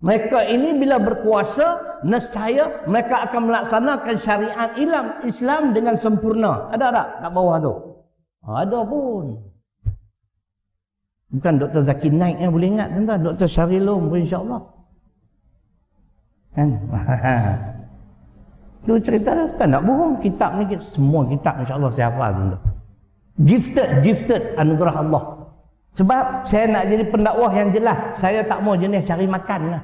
Mereka ini bila berkuasa, nescaya mereka akan melaksanakan syariat Islam dengan sempurna. Ada tak kat bawah tu? Ada pun. Bukan Dr. Zakir Naik yang boleh ingat, tuan-tuan. Dr. Syarilum pun insya-Allah. Kan? Itu cerita dah. Tak nak bohong. Kitab ni, semua kitab insya-Allah saya hafal, tuan-tuan. Gifted anugerah Allah. Sebab saya nak jadi pendakwah yang jelas. Saya tak mau jenis cari makan lah.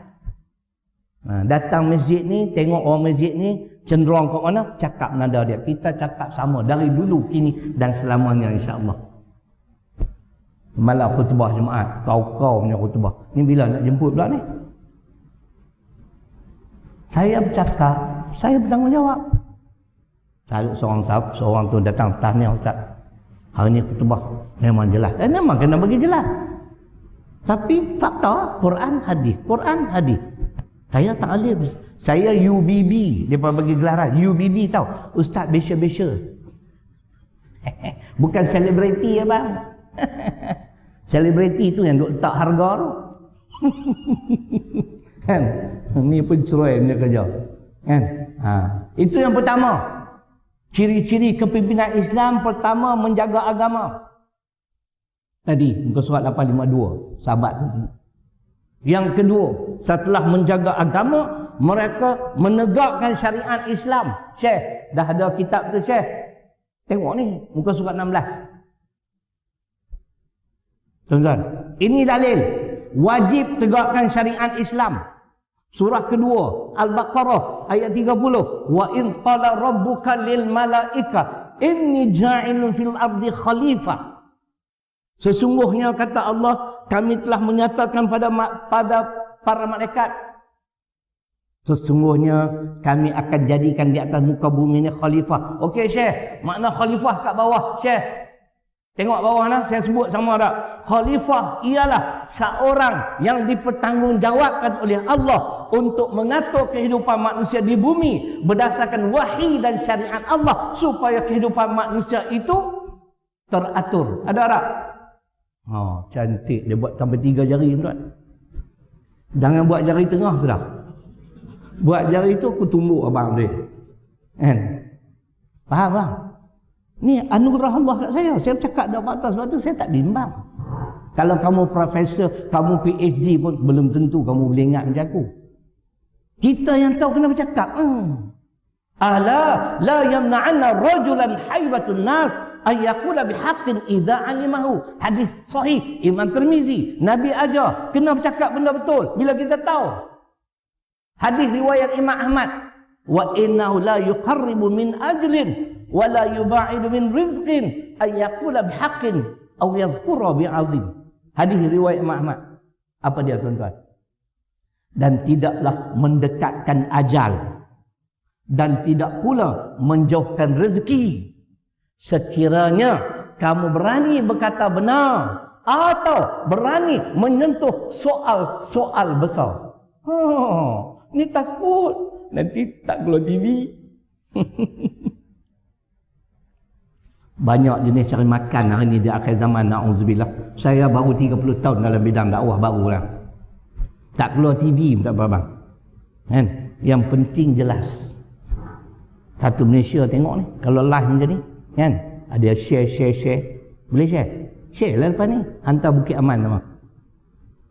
Datang masjid ni, tengok orang masjid ni cenderung kat mana, cakap nada dia. Kita cakap sama dari dulu, kini dan selamanya insya-Allah. Malah khutbah Jumaat, kau punya khutbah. Ni bila nak jemput pula ni? Saya bercakap, saya bertanggungjawab. Kalau seorang tu datang, tahniah Ustaz. Hari ni khutbah memang jelas. Memang kena bagi jelas. Tapi fakta Quran hadis. Saya tak alim. Saya UBB, depa bagi gelaran UBB tau. Ustaz besya-besya. Bukan selebriti ya bang. Selebriti tu yang duk letak harga tu. Kan? Ni pencerai punya kerja. Kan? Itu yang pertama. Ciri-ciri kepimpinan Islam pertama menjaga agama. Tadi muka surat 852, sahabat tu. Yang kedua, setelah menjaga agama, mereka menegakkan syariat Islam. Syekh, dah ada kitab tu Syekh. Tengok ni, muka surat 16. Tuan-tuan, ini dalil wajib tegakkan syariat Islam. Surah kedua Al-Baqarah ayat 30. Wa in qala rabbuka lil malaika inni ja'ilun fil ardi khalifah. Sesungguhnya kata Allah, kami telah menyatakan pada para malaikat, sesungguhnya kami akan jadikan di atas muka bumi ini khalifah. Okey Syekh, makna khalifah kat bawah Syekh. Tengok bawah lah, saya sebut sama tak? Khalifah ialah seorang yang dipertanggungjawabkan oleh Allah untuk mengatur kehidupan manusia di bumi berdasarkan wahyi dan syariat Allah supaya kehidupan manusia itu teratur. Ada tak? Cantik. Dia buat sampai 3 jari, tuan. Jangan buat jari tengah sudah. Buat jari tu aku tumbuk abang dia. Kan? Faham tak? Ni anugerah Allah kat saya. Saya bercakap dah atas, sebab tu saya tak bimbang. Kalau kamu profesor, kamu PhD pun belum tentu kamu boleh ingat macam aku. Kita yang tahu kena bercakap. Ala la yamna'anna rajulan haibatun nas ayyakula bihaqqin idza alimahu. Hadis sahih Imam Tirmizi. Nabi ajar kena bercakap benda betul bila kita tahu. Hadis riwayat Imam Ahmad. Wa innahu la yuqarribu min ajlin wala yuba'idu min rizqin ayyakula bihaqqin aw yadhkura bi'azim. Hadis riwayat Imam Ahmad. Apa dia tuan-tuan? Dan tidaklah mendekatkan ajal dan tidak pula menjauhkan rezeki sekiranya kamu berani berkata benar atau berani menyentuh soal-soal besar. Ni takut nanti tak keluar TV. Banyak jenis cari makan hari ni di akhir zaman, na'udzubillah. Saya baru 30 tahun dalam bidang dakwah baru lah. Tak keluar TV tak apa bang. Kan? Yang penting jelas. Satu Malaysia tengok ni, kalau live macam ni, kan? Ada share. Boleh share? Share lah lepas ni. Hantar Bukit Aman nama.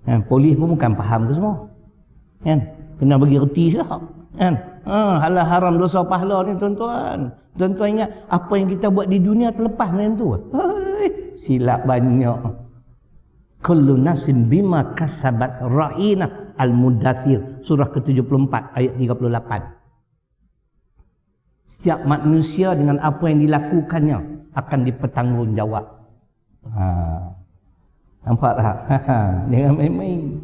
Kan? Polis pun bukan faham tu semua. Kan? Kena bagi reti juga. Kan? Halal haram dosa pahala ni tuan-tuan. Tuan-tuan ingat apa yang kita buat di dunia terlepas dengan tu. Silap banyak. Kullu nafsin bima kasabat rahina. Al-Mudathir surah ke-74 ayat 38. Setiap manusia dengan apa yang dilakukannya akan dipertanggungjawab. Nampak tak? Jangan main-main.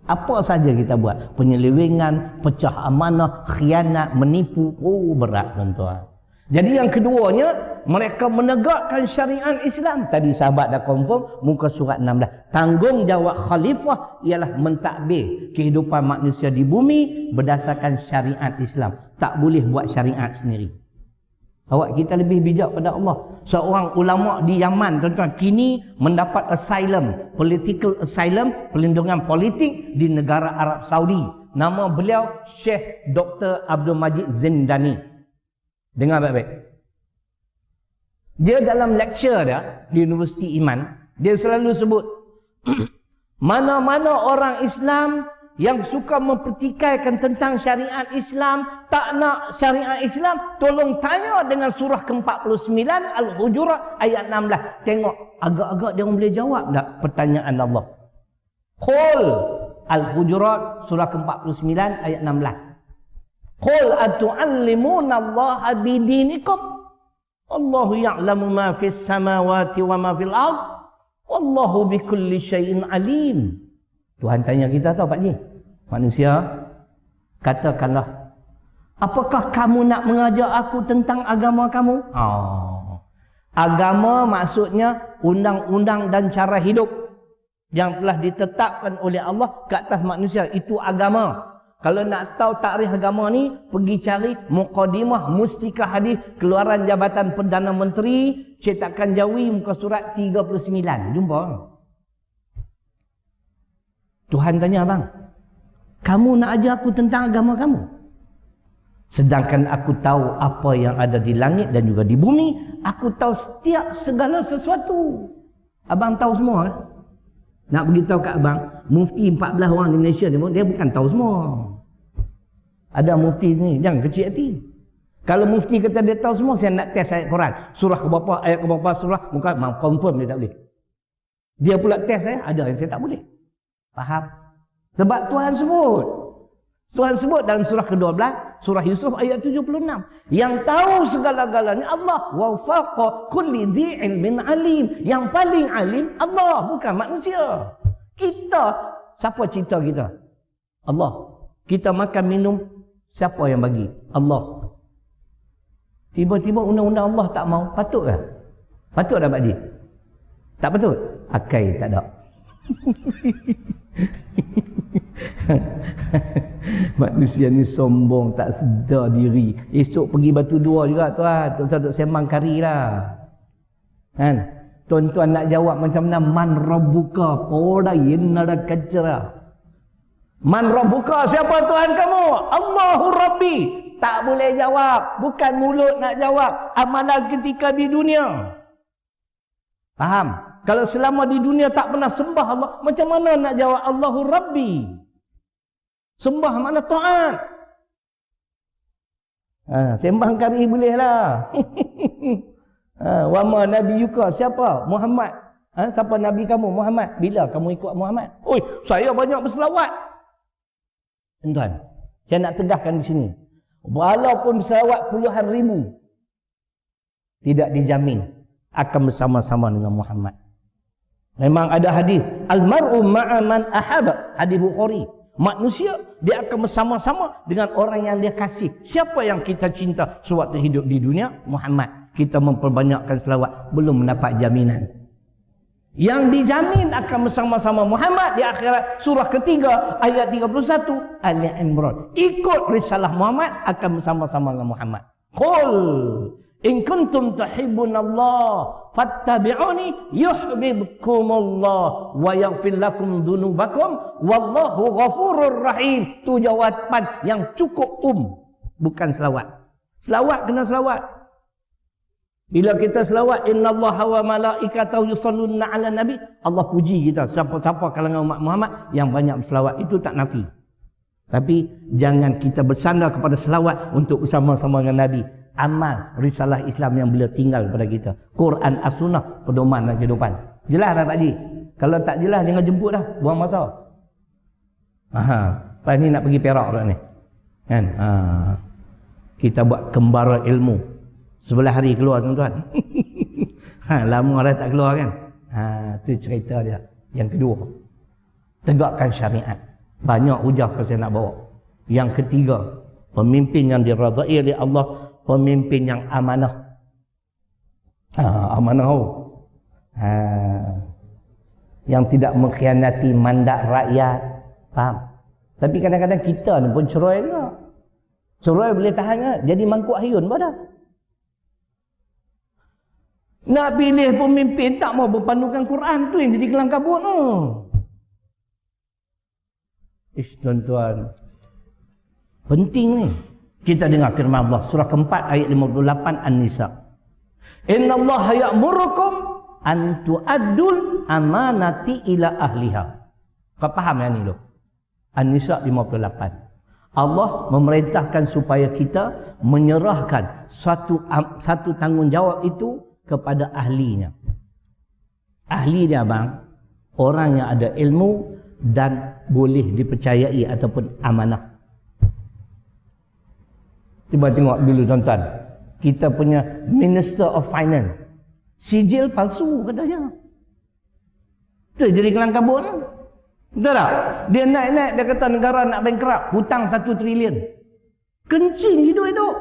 Apa saja kita buat, penyelewengan, pecah amanah, khianat, menipu, berat tuan-tuan. Jadi yang keduanya, mereka menegakkan syariat Islam. Tadi sahabat dah confirm, muka surat 16. Tanggungjawab khalifah ialah mentadbir kehidupan manusia di bumi berdasarkan syariat Islam. Tak boleh buat syariat sendiri. Awak kita lebih bijak pada Allah. Seorang ulama di Yaman tuan-tuan kini mendapat asylum, political asylum, perlindungan politik di negara Arab Saudi. Nama beliau Syekh Dr. Abdul Majid Zindani. Dengar baik-baik. Dia dalam lecture dia di Universiti Iman, dia selalu sebut mana-mana orang Islam yang suka mempertikaikan tentang syariat Islam, tak nak syariat Islam, tolong tanya dengan surah ke-49 Al-Hujurat ayat 16. Tengok agak-agak dia boleh jawab tak pertanyaan Allah. Qul Al-Hujurat surah ke-49 ayat 16. Qul atu'allimuna Allah bidinikum. Allahu ya'lamu ma fis samawati wa ma fil ard. Wallahu bikulli syai'in alim. Tuhan tanya kita tahu Pak Ji. Manusia, katakanlah, apakah kamu nak mengajar aku tentang agama kamu? Agama maksudnya undang-undang dan cara hidup yang telah ditetapkan oleh Allah ke atas manusia. Itu agama. Kalau nak tahu takrif agama ni, pergi cari Muqaddimah Mustika Hadis Keluaran Jabatan Perdana Menteri, cetakan Jawi, muka surat 39. Jumpa. Tuhan tanya, abang, kamu nak ajar aku tentang agama kamu? Sedangkan aku tahu apa yang ada di langit dan juga di bumi. Aku tahu setiap segala sesuatu. Abang tahu semua kan? Nak beritahu kat abang, mufti 14 orang di Malaysia ni, dia bukan tahu semua. Ada mufti sini, jangan kecil hati. Kalau mufti kata dia tahu semua, saya nak test ayat Quran. Surah ke berapa, ayat ke berapa, surah, muka confirm dia tak boleh. Dia pula test saya, ada yang saya tak boleh. Faham? Sebab Tuhan sebut. Tuhan sebut dalam surah ke-12, surah Yusuf ayat 76. Yang tahu segala-galanya Allah. Wa faqa kulli dhi ilmin alim. Yang paling alim Allah, bukan manusia. Kita, siapa cipta kita? Allah. Kita makan minum, siapa yang bagi? Allah. Tiba-tiba undang-undang Allah tak mau, patut ke? Patut tak Pak Ji? Tak patut? Akai tak ada. Manusia ni sombong, tak sedar diri. Esok pergi Batu Dua juga tuan. Tuan-tuan duk sembang kari lah. Kan? Tuan-tuan nak jawab macam mana? Man rabbuka podayin nada kajra. Man rabbuka, siapa Tuhan kamu? Allahu Rabbi. Tak boleh jawab. Bukan mulut nak jawab. Amalan ketika di dunia. Faham? Kalau selama di dunia tak pernah sembah Allah, macam mana nak jawab Allahu Rabbi? Sembah mana taat. Sembang kari boleh lah. Wa ma nabiyuka, siapa? Muhammad. Siapa nabi kamu? Muhammad. Bila kamu ikut Muhammad? Oi, saya banyak berselawat. Tuan, saya nak tegaskan di sini. Walaupun selawat puluhan ribu, tidak dijamin akan bersama-sama dengan Muhammad. Memang ada hadis, al-mar'u ma'a man ahaba, hadis Bukhari. Manusia dia akan bersama-sama dengan orang yang dia kasih. Siapa yang kita cinta sewaktu hidup di dunia? Muhammad. Kita memperbanyakkan selawat, belum mendapat jaminan. Yang dijamin akan bersama-sama Muhammad di akhirat, surah ketiga ayat 31 Ali Imran. Ikut risalah Muhammad, akan bersama-sama dengan Muhammad. Qul in kuntum tuhibbunallah fattabi'uni yuhibbukumullah wa yaghfir lakum dzunubakum wallahu ghafurur rahim. Tu jawapan yang cukup bukan selawat. Selawat kena selawat. Bila kita selawat innallaha wa malaikatahu yusalluna 'alan nabi, Allah puji kita. Siapa-siapa kalangan umat Muhammad yang banyak berselawat, itu tak nafi. Tapi jangan kita bersandar kepada selawat untuk bersama-sama dengan Nabi. Amal risalah Islam yang beliau tinggal kepada kita. Quran as-sunnah pedoman dalam kehidupan. Jelas tak Pak Haji? Kalau tak jelas jangan jemput dah, buang masa. Lepas ni nak pergi Perak pula ni. Kan? Kita buat kembara ilmu. 11 hari keluar tuan-tuan. Lama dah tak keluar kan? Tu cerita dia. Yang kedua, tegakkan syariat. Banyak hujah kalau saya nak bawa. Yang ketiga, pemimpin yang diradai oleh Allah, pemimpin yang amanah. Amanah. Yang tidak mengkhianati mandat rakyat. Faham? Tapi kadang-kadang kita ni pun cerai juga. Cerai boleh tahan kan? Jadi mangkuk hayun pun dah. Nak pilih pemimpin tak mau berpandukan Quran, tu yang jadi kelang kabut tu. Tuan-tuan, penting ni. Kita dengar firman Allah surah keempat ayat 58 An-Nisa. Innallaha ya'murukum an tu'addul amanati ila ahliha. Kau faham yang ni tu? An-Nisa 58. Allah memerintahkan supaya kita menyerahkan satu tanggungjawab itu kepada ahlinya. Ahli dia bang, orang yang ada ilmu dan boleh dipercayai ataupun amanah. Cuba tengok dulu tuan-tuan, kita punya Minister of Finance, sijil palsu katanya. Tu jadi kelang kabut. Betul tak? Dia naik-naik, dia kata negara nak bankrupt, hutang 1 trilion. Kencing hidup-hidup.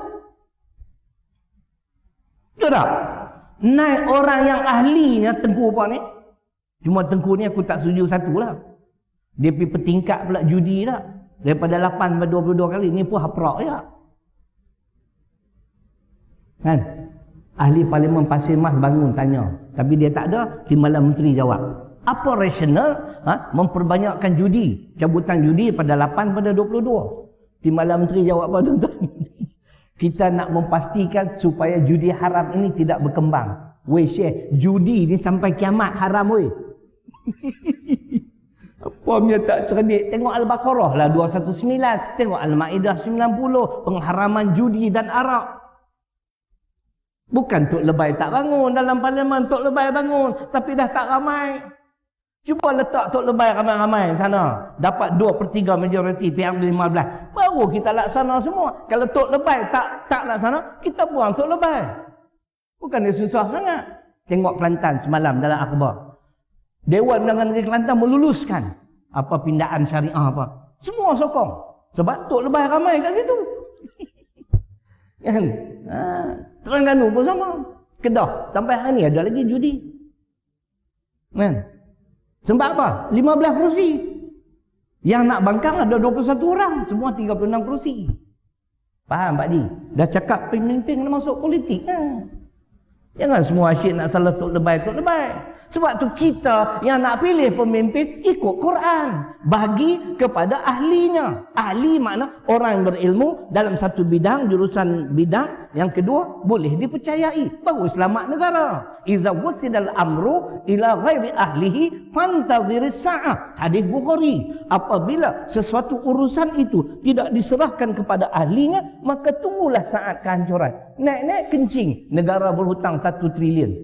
Betul tak? Naik orang yang ahlinya, Tengku apa ni? Cuma Tengku ni aku tak setuju satu lah. Dia pergi petingkat pula judi tak? Daripada 8 sampai 22 kali. Ni pun haprak je. Kan? Ahli Parlimen Pasir Mas bangun tanya. Tapi dia tak ada. Timbalan Menteri jawab. Apa rasional memperbanyakkan judi? Cabutan judi pada 8 pada 22. Timbalan Menteri jawab apa tuan-tuan? Kita nak memastikan supaya judi haram ini tidak berkembang. Weh Syekh, judi ni sampai kiamat haram weh. Apa punya tak cerdik? Tengok Al-Baqarah lah 219. Tengok Al-Ma'idah 90. Pengharaman judi dan arak. Bukan Tok Lebay tak bangun dalam parlimen. Tok Lebay bangun. Tapi dah tak ramai. Cuba letak Tok Lebay ramai-ramai sana. Dapat 2/3 majoriti PR15. Baru kita laksana semua. Kalau Tok Lebay tak laksana, kita buang Tok Lebay. Bukan dia susah sangat. Tengok Kelantan semalam dalam akhbar. Dewan Undangan Negeri Kelantan meluluskan apa pindaan syariah apa. Semua sokong. Sebab Tok Lebay ramai kat situ. Kan? Terengganu pun sama. Kedah sampai hari ni ada lagi judi. Kan? Sebab apa? 15 kerusi. Yang nak bangkang ada 21 orang. Semua 36 kerusi. Faham Pak Di? Dah cakap pemimpin kena masuk politik kan? Jangan semua asyik nak salah Tok Lebay, Tok Lebay. Sebab tu kita yang nak pilih pemimpin ikut Quran. Bagi kepada ahlinya. Ahli makna orang yang berilmu dalam satu bidang, jurusan bidang. Yang kedua, boleh dipercayai. Baru selamat negara. Iza wusidal amru ila ghairi ahlihi fantaziris sa'ah. Hadis Bukhari. Apabila sesuatu urusan itu tidak diserahkan kepada ahlinya, maka tunggulah saat kehancuran. Naik-naik kencing. Negara berhutang 1 trilion.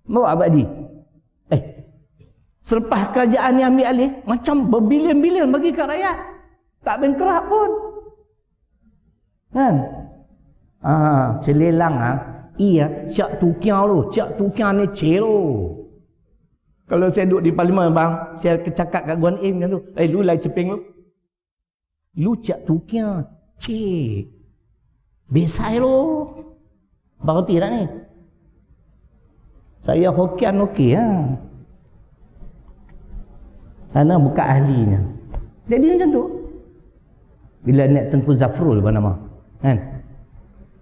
Mau abadi. Selepas kerajaan yang ambil alih, macam berbilion-bilion bagi kat rakyat. Tak bankrupt pun. Kan? Celelang iya, cak tukiang lu. Cak tukiang ni celo. Kalau saya duduk di parlimen bang, saya cakap kat Guan Im tu, lu lai ceping lu. Lu cak tukiang, cik. Besai lu. Berarti tak ni? Saya Hokian okey ha. Karena bukan ahlinya. Jadi macam tu. Bila nak Tengku Zafrul apa nama? Kan?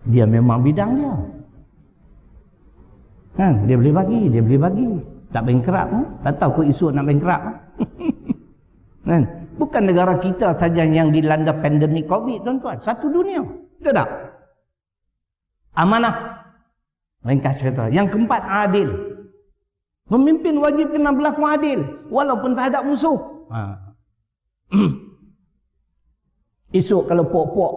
Dia memang bidang dia. Kan? Dia boleh bagi. Tak bankrupt ha? Tak tahu kau isu nak bankrupt ha? Kan? Bukan negara kita saja yang dilanda pandemik Covid tuan-tuan. Satu dunia. Betul tak? Amanah. Ringkas cerita. Yang keempat, adil. Pemimpin wajib kena berlaku adil walaupun terhadap musuh. Esok kalau pok-pok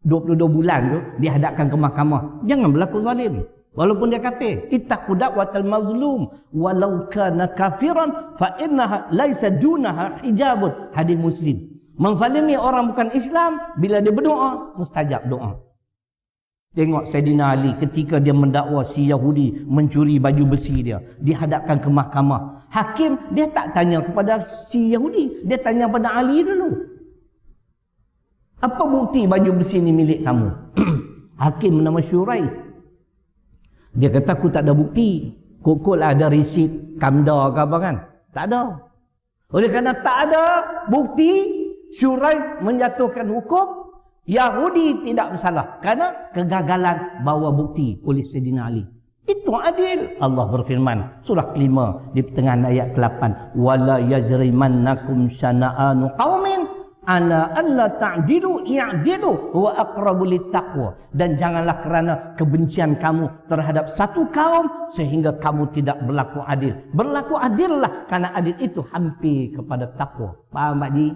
22 bulan tu dihadapkan ke mahkamah, jangan berlaku zalim walaupun dia kafir. Ittaqu da'watal mazlum walau kana kafiran fa innaha laisa dunaha hijabun. Hadis Muslim. Menzalimi orang bukan Islam, bila dia berdoa mustajab doa. Tengok Saidina Ali ketika dia mendakwa si Yahudi mencuri baju besi dia, dihadapkan ke mahkamah. Hakim dia tak tanya kepada si Yahudi, dia tanya pada Ali dulu. Apa bukti baju besi ni milik kamu? Hakim nama Syurai. Dia kata aku tak ada bukti. Kok lah ada risit kamda ke apa kan? Tak ada. Oleh kerana tak ada bukti, Syurai menjatuhkan hukum Yahudi tidak bersalah kerana kegagalan bawa bukti oleh Sayyidina Ali. Itu adil. Allah berfirman surah kelima di pertengahan ayat ke-8, wala yajrimannakum syana'anu qaumin ala alla ta'dilu i'dilu huwa aqrabu littaqwa. Dan janganlah kerana kebencian kamu terhadap satu kaum sehingga kamu tidak berlaku adil. Berlaku adillah kerana adil itu hampir kepada takwa. Faham Pak Ji?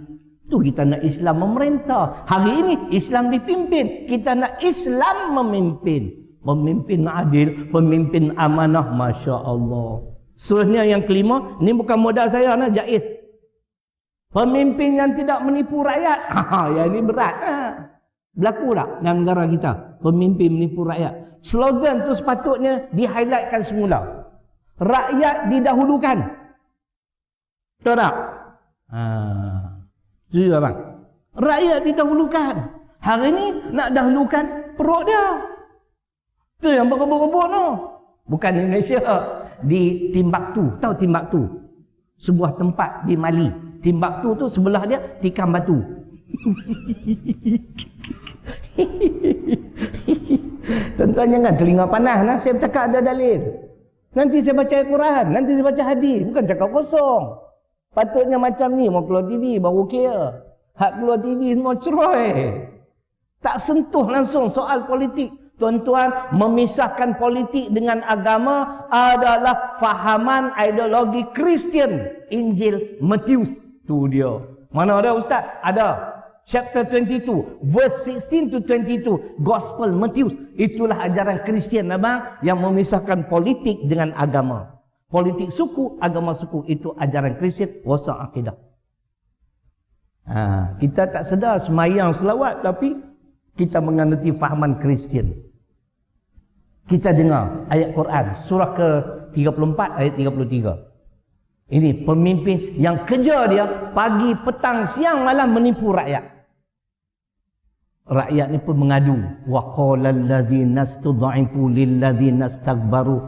Itu kita nak Islam memerintah. Hari ini Islam dipimpin, kita nak Islam memimpin. Pemimpin adil, pemimpin amanah, Masya Allah. Seterusnya yang kelima, ni bukan modal saya nak jaiz. Pemimpin yang tidak menipu rakyat. Yang ini berat. Berlaku tak dalam negara kita? Pemimpin menipu rakyat. Slogan tu sepatutnya di-highlightkan semula. Rakyat didahulukan. Betul tak? Setuju abang? Rakyat didahulukan. Hari ni nak dahulukan perut dia. Itu yang berebut-rebut tu. Bukan di Malaysia. Di Timbuktu. Tahu Timbuktu? Sebuah tempat di Mali. Timbuktu tu sebelah dia tikam batu. Tuan-tuan jangan telinga panas lah. Saya bercakap ada dalil. Nanti saya baca Al-Quran. Nanti saya baca hadis. Bukan cakap kosong. Patutnya macam ni, mau keluar TV baru kira. Hak keluar TV semua cerai. Tak sentuh langsung soal politik. Tuan-tuan, memisahkan politik dengan agama adalah fahaman ideologi Kristian. Injil Matius. Tu dia. Mana ada Ustaz? Ada. Chapter 22, verse 16 to 22, Gospel Matius. Itulah ajaran Kristian abang yang memisahkan politik dengan agama. Politik suku, agama suku, itu ajaran Kristian, wasak akidah. Kita tak sedar semayang selawat, tapi kita menganuti fahaman Kristian. Kita dengar ayat Quran, surah ke-34, ayat 33. Ini pemimpin yang kerja dia, pagi, petang, siang, malam menipu rakyat. Rakyat ni pun mengadu. Wa qala allazina istud'ifu lil ladzina istakbaru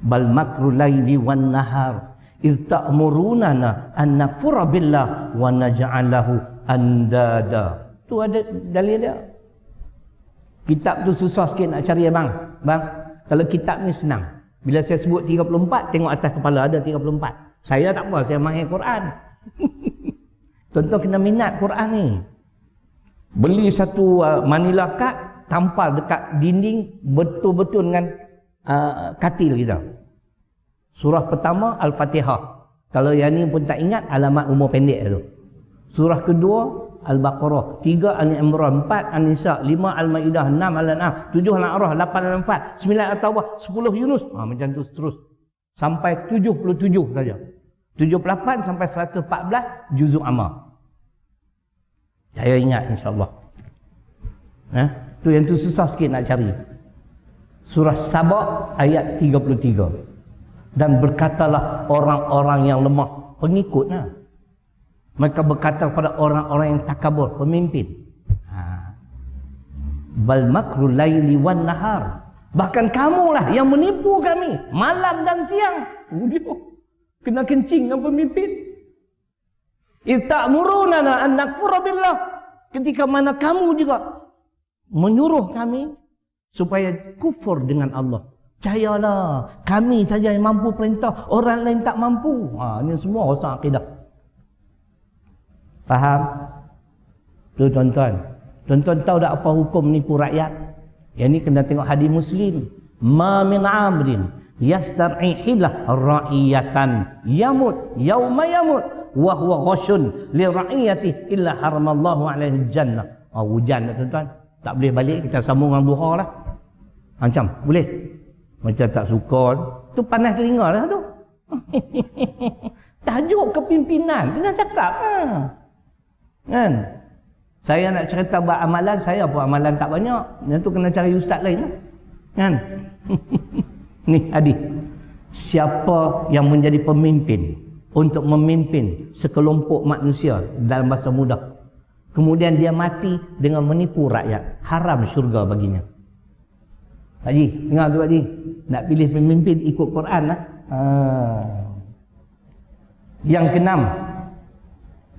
bal makru laili wan nahar idh ta'murunana an nakfura billah wa naj'alahu andada. Tu ada dalil dia. Kitab tu susah sikit nak cari bang. Kalau kitab ni senang. Bila saya sebut 34, tengok atas kepala ada 34. Saya tak apa, saya mahir Quran. Tuan-tuan kena minat Quran ni. Beli satu manila card, tampal dekat dinding betul-betul dengan katil kita. Surah pertama Al-Fatihah. Kalau yang ni pun tak ingat, alamat umur pendek tu. Surah kedua Al-Baqarah, 3 Ali Imran, 4 An-Nisa, 5 Al-Maidah, 6 Al-An'am, 7 Al-A'raf, 8 Al-Anfal, 9 At-Taubah, 10 Yunus. Macam tu terus sampai 77 saja. 78 sampai 114 juzuk Amma. Saya ingat insya-Allah. Tu yang tu susah sikit nak cari. Surah Saba ayat 33. Dan berkatalah orang-orang yang lemah, pengikutlah. Mereka berkata kepada orang-orang yang takabur, pemimpin. Bal makru laili wan nahar. Bahkan kamulah yang menipu kami malam dan siang. Kena kencing dengan pemimpin. Ita'murunana an nakfura billah. Ketika mana kamu juga menyuruh kami supaya kufur dengan Allah. Percayalah, kami saja yang mampu perintah, orang lain tak mampu. Ini semua rosak akidah. Faham? Tu tuan-tuan. Tuan-tuan tahu tak apa hukum menipu rakyat? Yang ni kena tengok hadis Muslim. Ma min amrin yastar'i hilah ra'iyatan yamut yauma yamut wa huwa ghashun li ra'iyati illa haramallahu alaihi jannah. Hujan tak tuan-tuan. Tak boleh balik, kita sambung dengan duha lah. Macam boleh. Macam tak suka tu panas telinga lah tu. Tajuk kepimpinan kena cakap kan. Saya nak cerita buat amalan, saya pun amalan tak banyak. Yang tu kena cari ustaz lain lah. Kan? Ni hadis. Siapa yang menjadi pemimpin untuk memimpin sekelompok manusia dalam bahasa mudah, kemudian dia mati dengan menipu rakyat, haram syurga baginya. Pak Haji, dengar tu Pak Haji. Nak pilih pemimpin ikut Quran lah. Yang keenam,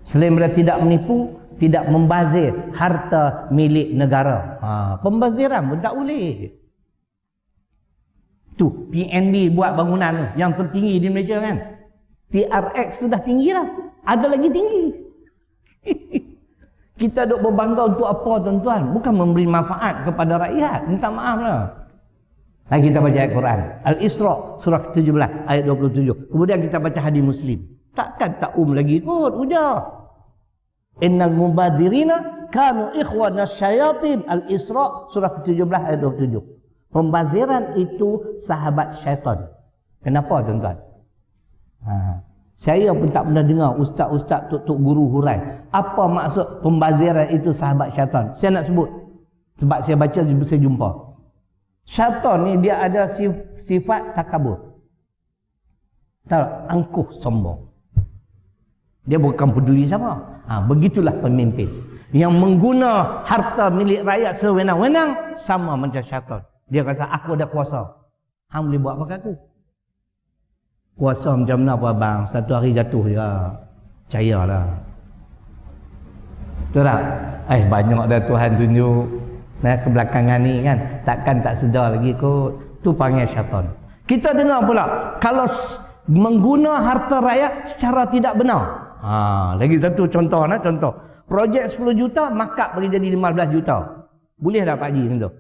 selain daripada tidak menipu, tidak membazir harta milik negara. Pembaziran pun tak boleh. Tu PNB buat bangunan tu yang tertinggi di Malaysia kan. TRX sudah tinggi lah, ada lagi tinggi. Kita duk berbangga untuk apa tuan-tuan? Bukan memberi manfaat kepada rakyat. Minta maaf lah. Lagi kita baca ayat Quran Al-Isra surah 17 ayat 27. Kemudian kita baca hadis Muslim. Takkan tak lagi kot ujar. Innal mubadirina kanu ikhwana syayatin. Al-Isra surah 17 ayat 27. Pembaziran itu sahabat syaitan. Kenapa tuan-tuan? Saya pun tak pernah dengar ustaz-ustaz tok guru hurai apa maksud pembaziran itu sahabat syaitan. Saya nak sebut sebab saya baca saya jumpa. Syaitan ni dia ada sifat takabur. Tahu, angkuh sombong. Dia bukan peduli sama. Begitulah pemimpin yang mengguna harta milik rakyat sewenang-wenang, sama macam syaitan. Dia kata aku ada kuasa. Hang boleh buat apa kat aku? Kuasa macam mana apa abang? Satu hari jatuh je. Percayalah. Betul tak? Banyak dah Tuhan tunjuk kebelakangan ni kan. Takkan tak sedar lagi kot. Tu panggil syaitan. Kita dengar pula kalau mengguna harta rakyat secara tidak benar. Lagi satu contoh lah, contoh. Projek 10 juta markup bagi jadi 15 juta. Boleh tak Pak Haji tu?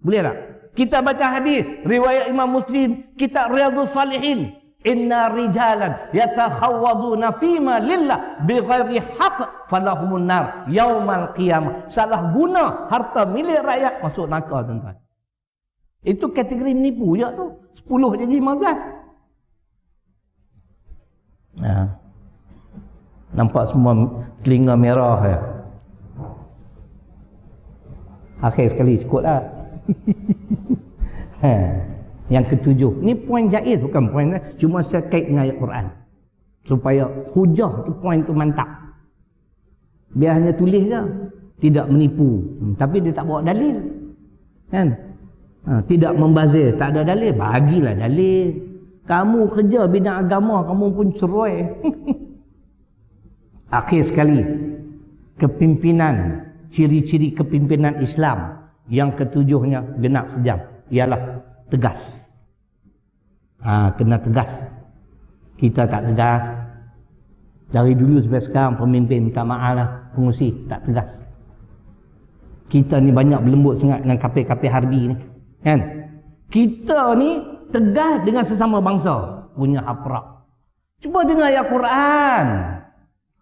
Boleh tak? Kita baca hadis riwayat Imam Muslim, kitab Riyadhus Salihin. Inna rijalan yatakhawwaduna fima lillah bighairi haqq falahumun nar yaumal qiyamah. Salah guna harta milik rakyat masuk neraka tuan-tuan. Itu kategori menipu je tu. 10 jadi 15. Nampak semua telinga merah ya. Akhir sekali cukup lah. Yang ketujuh, ni poin jaiz bukan poin, cuma saya kait dengan ayat Quran supaya hujah tu, poin tu mantap. Biar hanya tulis je, tidak menipu, tapi dia tak bawa dalil kan. Tidak membazir, tak ada dalil, bagilah dalil. Kamu kerja bidang agama, kamu pun cerai. Akhir sekali, kepimpinan, ciri-ciri kepimpinan Islam yang ketujuhnya genap sejam ialah tegas. Kena tegas. Kita tak tegas. Dari dulu sampai sekarang pemimpin minta maaf lah, pengurusi tak tegas. Kita ni banyak berlembut sangat dengan kapil-kapil harbi ni kan. Kita ni tegas dengan sesama bangsa, punya haprak. Cuba dengar ayat Quran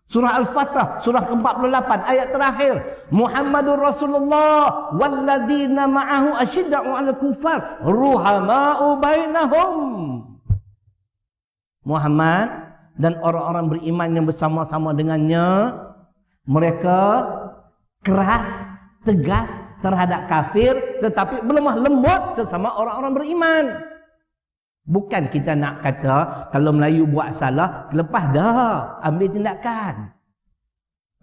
surah Al-Fatah, surah ke-48 ayat terakhir. Muhammadur Rasulullah walladzina ma'ahu asyidda'u 'alal kuffar ruhama'u bainahum. Muhammad dan orang-orang beriman yang bersama-sama dengannya, mereka keras, tegas terhadap kafir, tetapi berlemah lembut sesama orang-orang beriman. Bukan kita nak kata kalau Melayu buat salah, lepas dah ambil tindakan.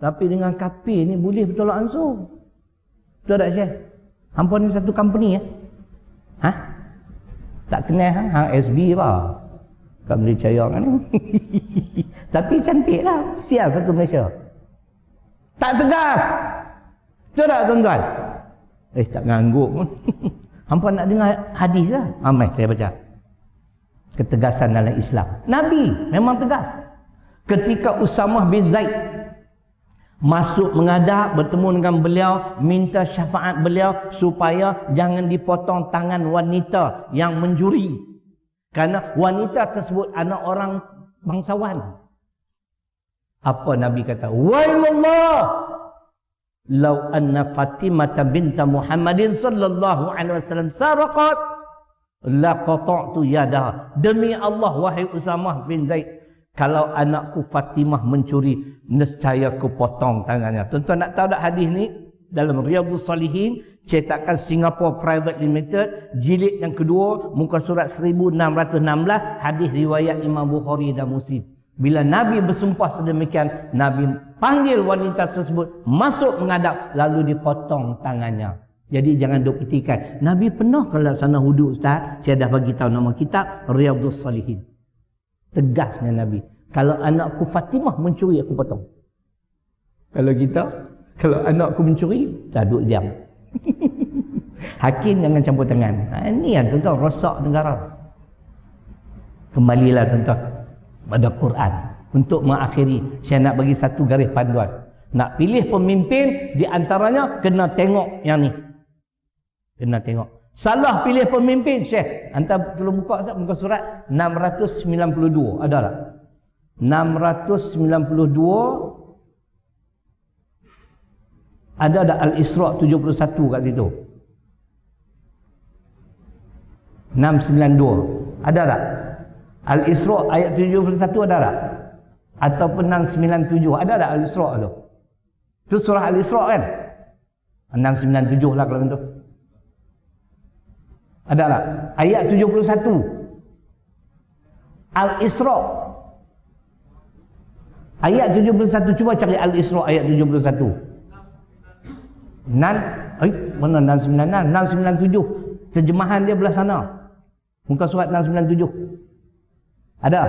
Tapi dengan kafir ni boleh bertolak ansur. Betul tak Syekh? Hampa ni satu company ya? Tak kenal hang SB apa? Tak boleh percaya kan? Tapi cantik lah. Sial satu Malaysia. Tak tegas. Betul tak tuan-tuan? Tak ngangguk pun. Hampa nak dengar hadis lah. Amai saya baca. Ketegasan dalam Islam. Nabi memang tegas. Ketika Usamah bin Zaid masuk menghadap, bertemu dengan beliau, minta syafaat beliau supaya jangan dipotong tangan wanita yang mencuri. Kerana wanita tersebut anak orang bangsawan. Apa Nabi kata? Wallah, law anna Fatimah binta Muhammadin sallallahu alaihi wasallam saraqat la qata'tu yadaha. Demi Allah, wahai Usamah bin Zaid, kalau anakku Fatimah mencuri, nescaya ku potong tangannya. Tuan-tuan nak tahu tak hadis ni? Dalam Riyadhus Salihin, cetakan Singapore Private Limited, jilid yang kedua, muka surat 1616, hadis riwayat Imam Bukhari dan Muslim. Bila Nabi bersumpah sedemikian, Nabi panggil wanita tersebut masuk menghadap, lalu dipotong tangannya. Jadi jangan duk petikan. Nabi pernah ke laksana hudud, Ustaz. Saya dah bagi tahu nama kitab Riyadhus Salihin. Tegasnya Nabi, kalau anakku Fatimah mencuri, aku potong. Kalau kita, kalau anakku mencuri, dah duduk diam. Hakim jangan campur tangan. Ini yang tuan-tuan rosak negara. Kembalilah tuan-tuan pada Quran. Untuk mengakhiri, saya nak bagi satu garis panduan. Nak pilih pemimpin, di antaranya kena tengok yang ni. Kena tengok. Salah pilih pemimpin, Syekh. Hantar tolong buka muka surat 692. Ada tak? 692. Ada tak Al-Isra' 71 kat situ? 692. Ada tak? Al-Isra' ayat 71 ada tak? Ataupun 697. Ada tak Al-Isra' tu? Itu surah Al-Isra' kan? 697 lah kalau itu. Ada tak? Ayat 71. Al-Isra'. Ayat 71. Cuba cari Al-Isra' ayat 71. Mana 696? 697. Terjemahan dia belah sana. Muka surat 697. Ada?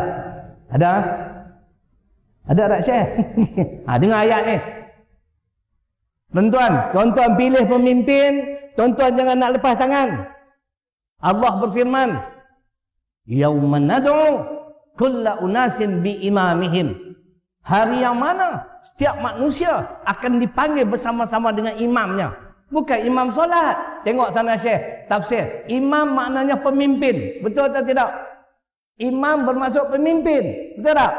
Ada? Ada tak Syekh? Dengar ayat ni. Tuan-tuan pilih pemimpin, tuan-tuan jangan nak lepas tangan. Allah berfirman, yauma nad'u kulla unasin bi imamihim. Hari yang mana setiap manusia akan dipanggil bersama-sama dengan imamnya. Bukan imam solat. Tengok sana Syekh, tafsir. Imam maknanya pemimpin. Betul atau tidak? Imam bermaksud pemimpin. Betul tak?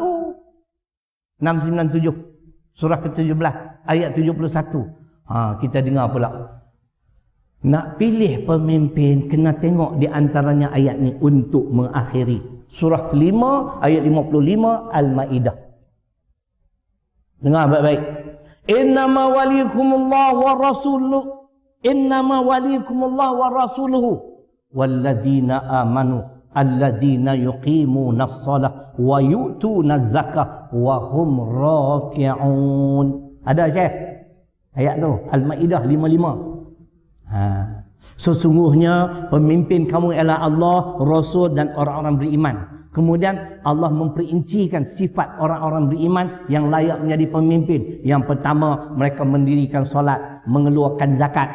Tu 697. Surah ke-17 ayat 71. Kita dengar pula. Nak pilih pemimpin, kena tengok di antaranya ayat ni untuk mengakhiri. Surah ke-5 ayat 55 Al-Maidah. Dengar baik-baik. Innama walikumullah wa rasuluhu. Innama walikumullah wa rasuluhu walladzina amanu alladzina yuqimuna as-salah wa yu'tuna az-zakah wa hum raki'un. Ada Syekh? Ayat tu Al-Maidah 55. Sesungguhnya pemimpin kamu ialah Allah, Rasul dan orang-orang beriman. Kemudian Allah memperincikan sifat orang-orang beriman yang layak menjadi pemimpin. Yang pertama, mereka mendirikan solat, mengeluarkan zakat.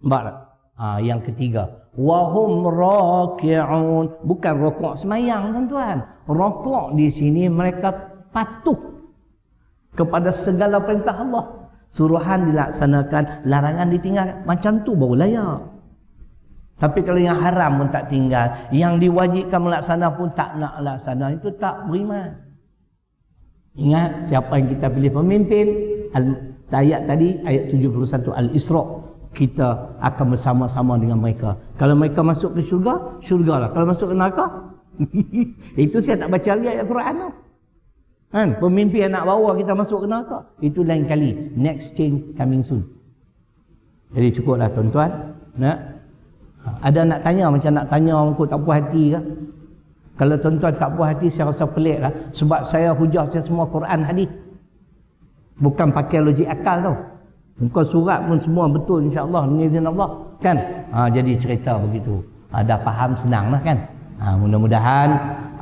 Nampak tak? Yang ketiga, wahum raki'un. Bukan rokok semayang, tuan-tuan. Rokok di sini mereka patuh kepada segala perintah Allah. Suruhan dilaksanakan, larangan ditinggalkan. Macam tu baru layak. Tapi kalau yang haram pun tak tinggal, yang diwajibkan melaksana pun tak nak laksana, itu tak beriman. Ingat siapa yang kita pilih pemimpin. Ayat tadi, ayat 71 Al-Isra'. Kita akan bersama-sama dengan mereka. Kalau mereka masuk ke syurga, syurgalah. Kalau masuk ke neraka, itu saya tak baca lagi ayat Quran tu. Pemimpin yang nak bawa kita masuk ke neraka, itu lain kali. Next change coming soon. Jadi cukuplah tuan-tuan. Ada nak tanya, macam nak tanya aku tak puas hati ke? Kalau tuan-tuan tak puas hati, saya rasa pelik lah. Sebab saya hujah saya semua Quran hadis. Bukan pakai logik akal tau. Muka surat pun semua betul insya-Allah dengan izin Allah kan. Jadi cerita begitu. Dah faham, senang lah kan. Mudah-mudahan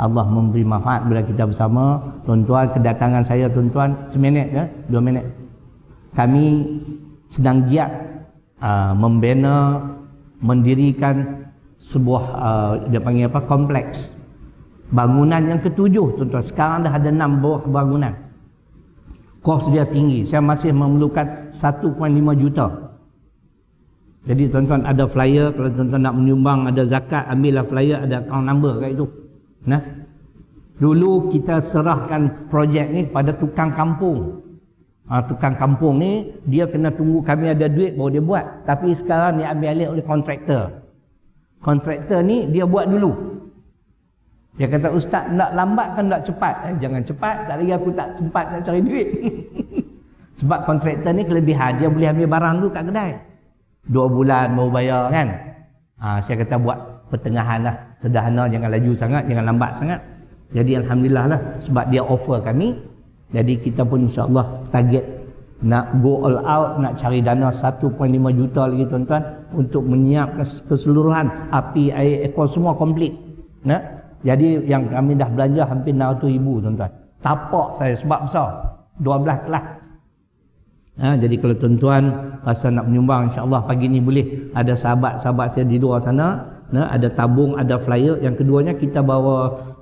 Allah memberi manfaat bila kita bersama. Tuan-tuan, kedatangan saya tuan-tuan seminit ke 2 minit. Kami sedang giat membina, mendirikan sebuah dia panggil apa, kompleks bangunan yang ke-7 tuan-tuan. Sekarang dah ada 6 buah bangunan. Kos dia tinggi. Saya masih memerlukan 1.5 juta. Jadi tuan-tuan ada flyer, kalau tuan-tuan nak menyumbang, ada zakat, ambillah flyer, ada account number kat itu. Nah, dulu kita serahkan projek ni pada tukang kampung. Tukang kampung ni dia kena tunggu kami ada duit baru dia buat. Tapi sekarang dia ambil alih oleh kontraktor. Kontraktor ni dia buat dulu. Dia kata, ustaz nak lambat kan nak cepat? Jangan cepat, tak lagi aku tak sempat nak cari duit. Sebab kontraktor ni kelebihan, dia boleh ambil barang dulu kat kedai. 2 bulan baru bayar kan. Saya kata buat pertengahan lah. Sederhana, jangan laju sangat, jangan lambat sangat. Jadi Alhamdulillah lah, sebab dia offer kami. Jadi kita pun insyaAllah target nak go all out, nak cari dana 1.5 juta lagi tuan-tuan untuk menyiapkan keseluruhan api, air, ekor semua komplit. Nah, jadi yang kami dah belanja hampir 600,000 tuan-tuan. Tapak saya sebab besar 12 kelas. Jadi kalau tuan-tuan rasa nak menyumbang, insyaAllah pagi ni boleh. Ada sahabat-sahabat saya di luar sana, ada tabung, ada flyer. Yang keduanya kita bawa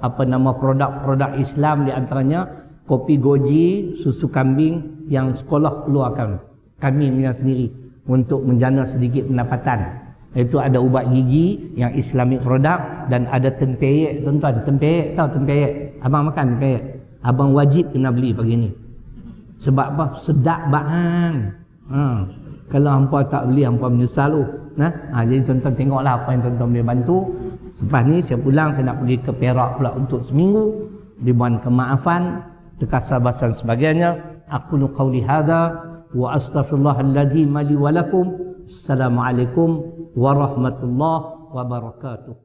produk-produk Islam, di antaranya kopi goji, susu kambing yang sekolah keluarkan, kami punya sendiri, untuk menjana sedikit pendapatan. Itu ada ubat gigi yang Islamic produk, dan ada tempeyek tuan-tuan. Tempeyek, tahu tempeyek? Abang makan tempeyek? Abang wajib kena beli pagi ni. Sebab apa? Sedap bahan. Kalau hampa tak beli, hampa menyesal tu. Jadi tuan-tuan tengoklah apa yang tuan-tuan boleh bantu. Selepas ni saya pulang, saya nak pergi ke Perak pula untuk seminggu. Dimohon kemaafan, terkasar-basar sebagainya. Aqulu qawli hadha wa astaghfirullahal ladzi li wa lakum. Assalamualaikum warahmatullahi wabarakatuh.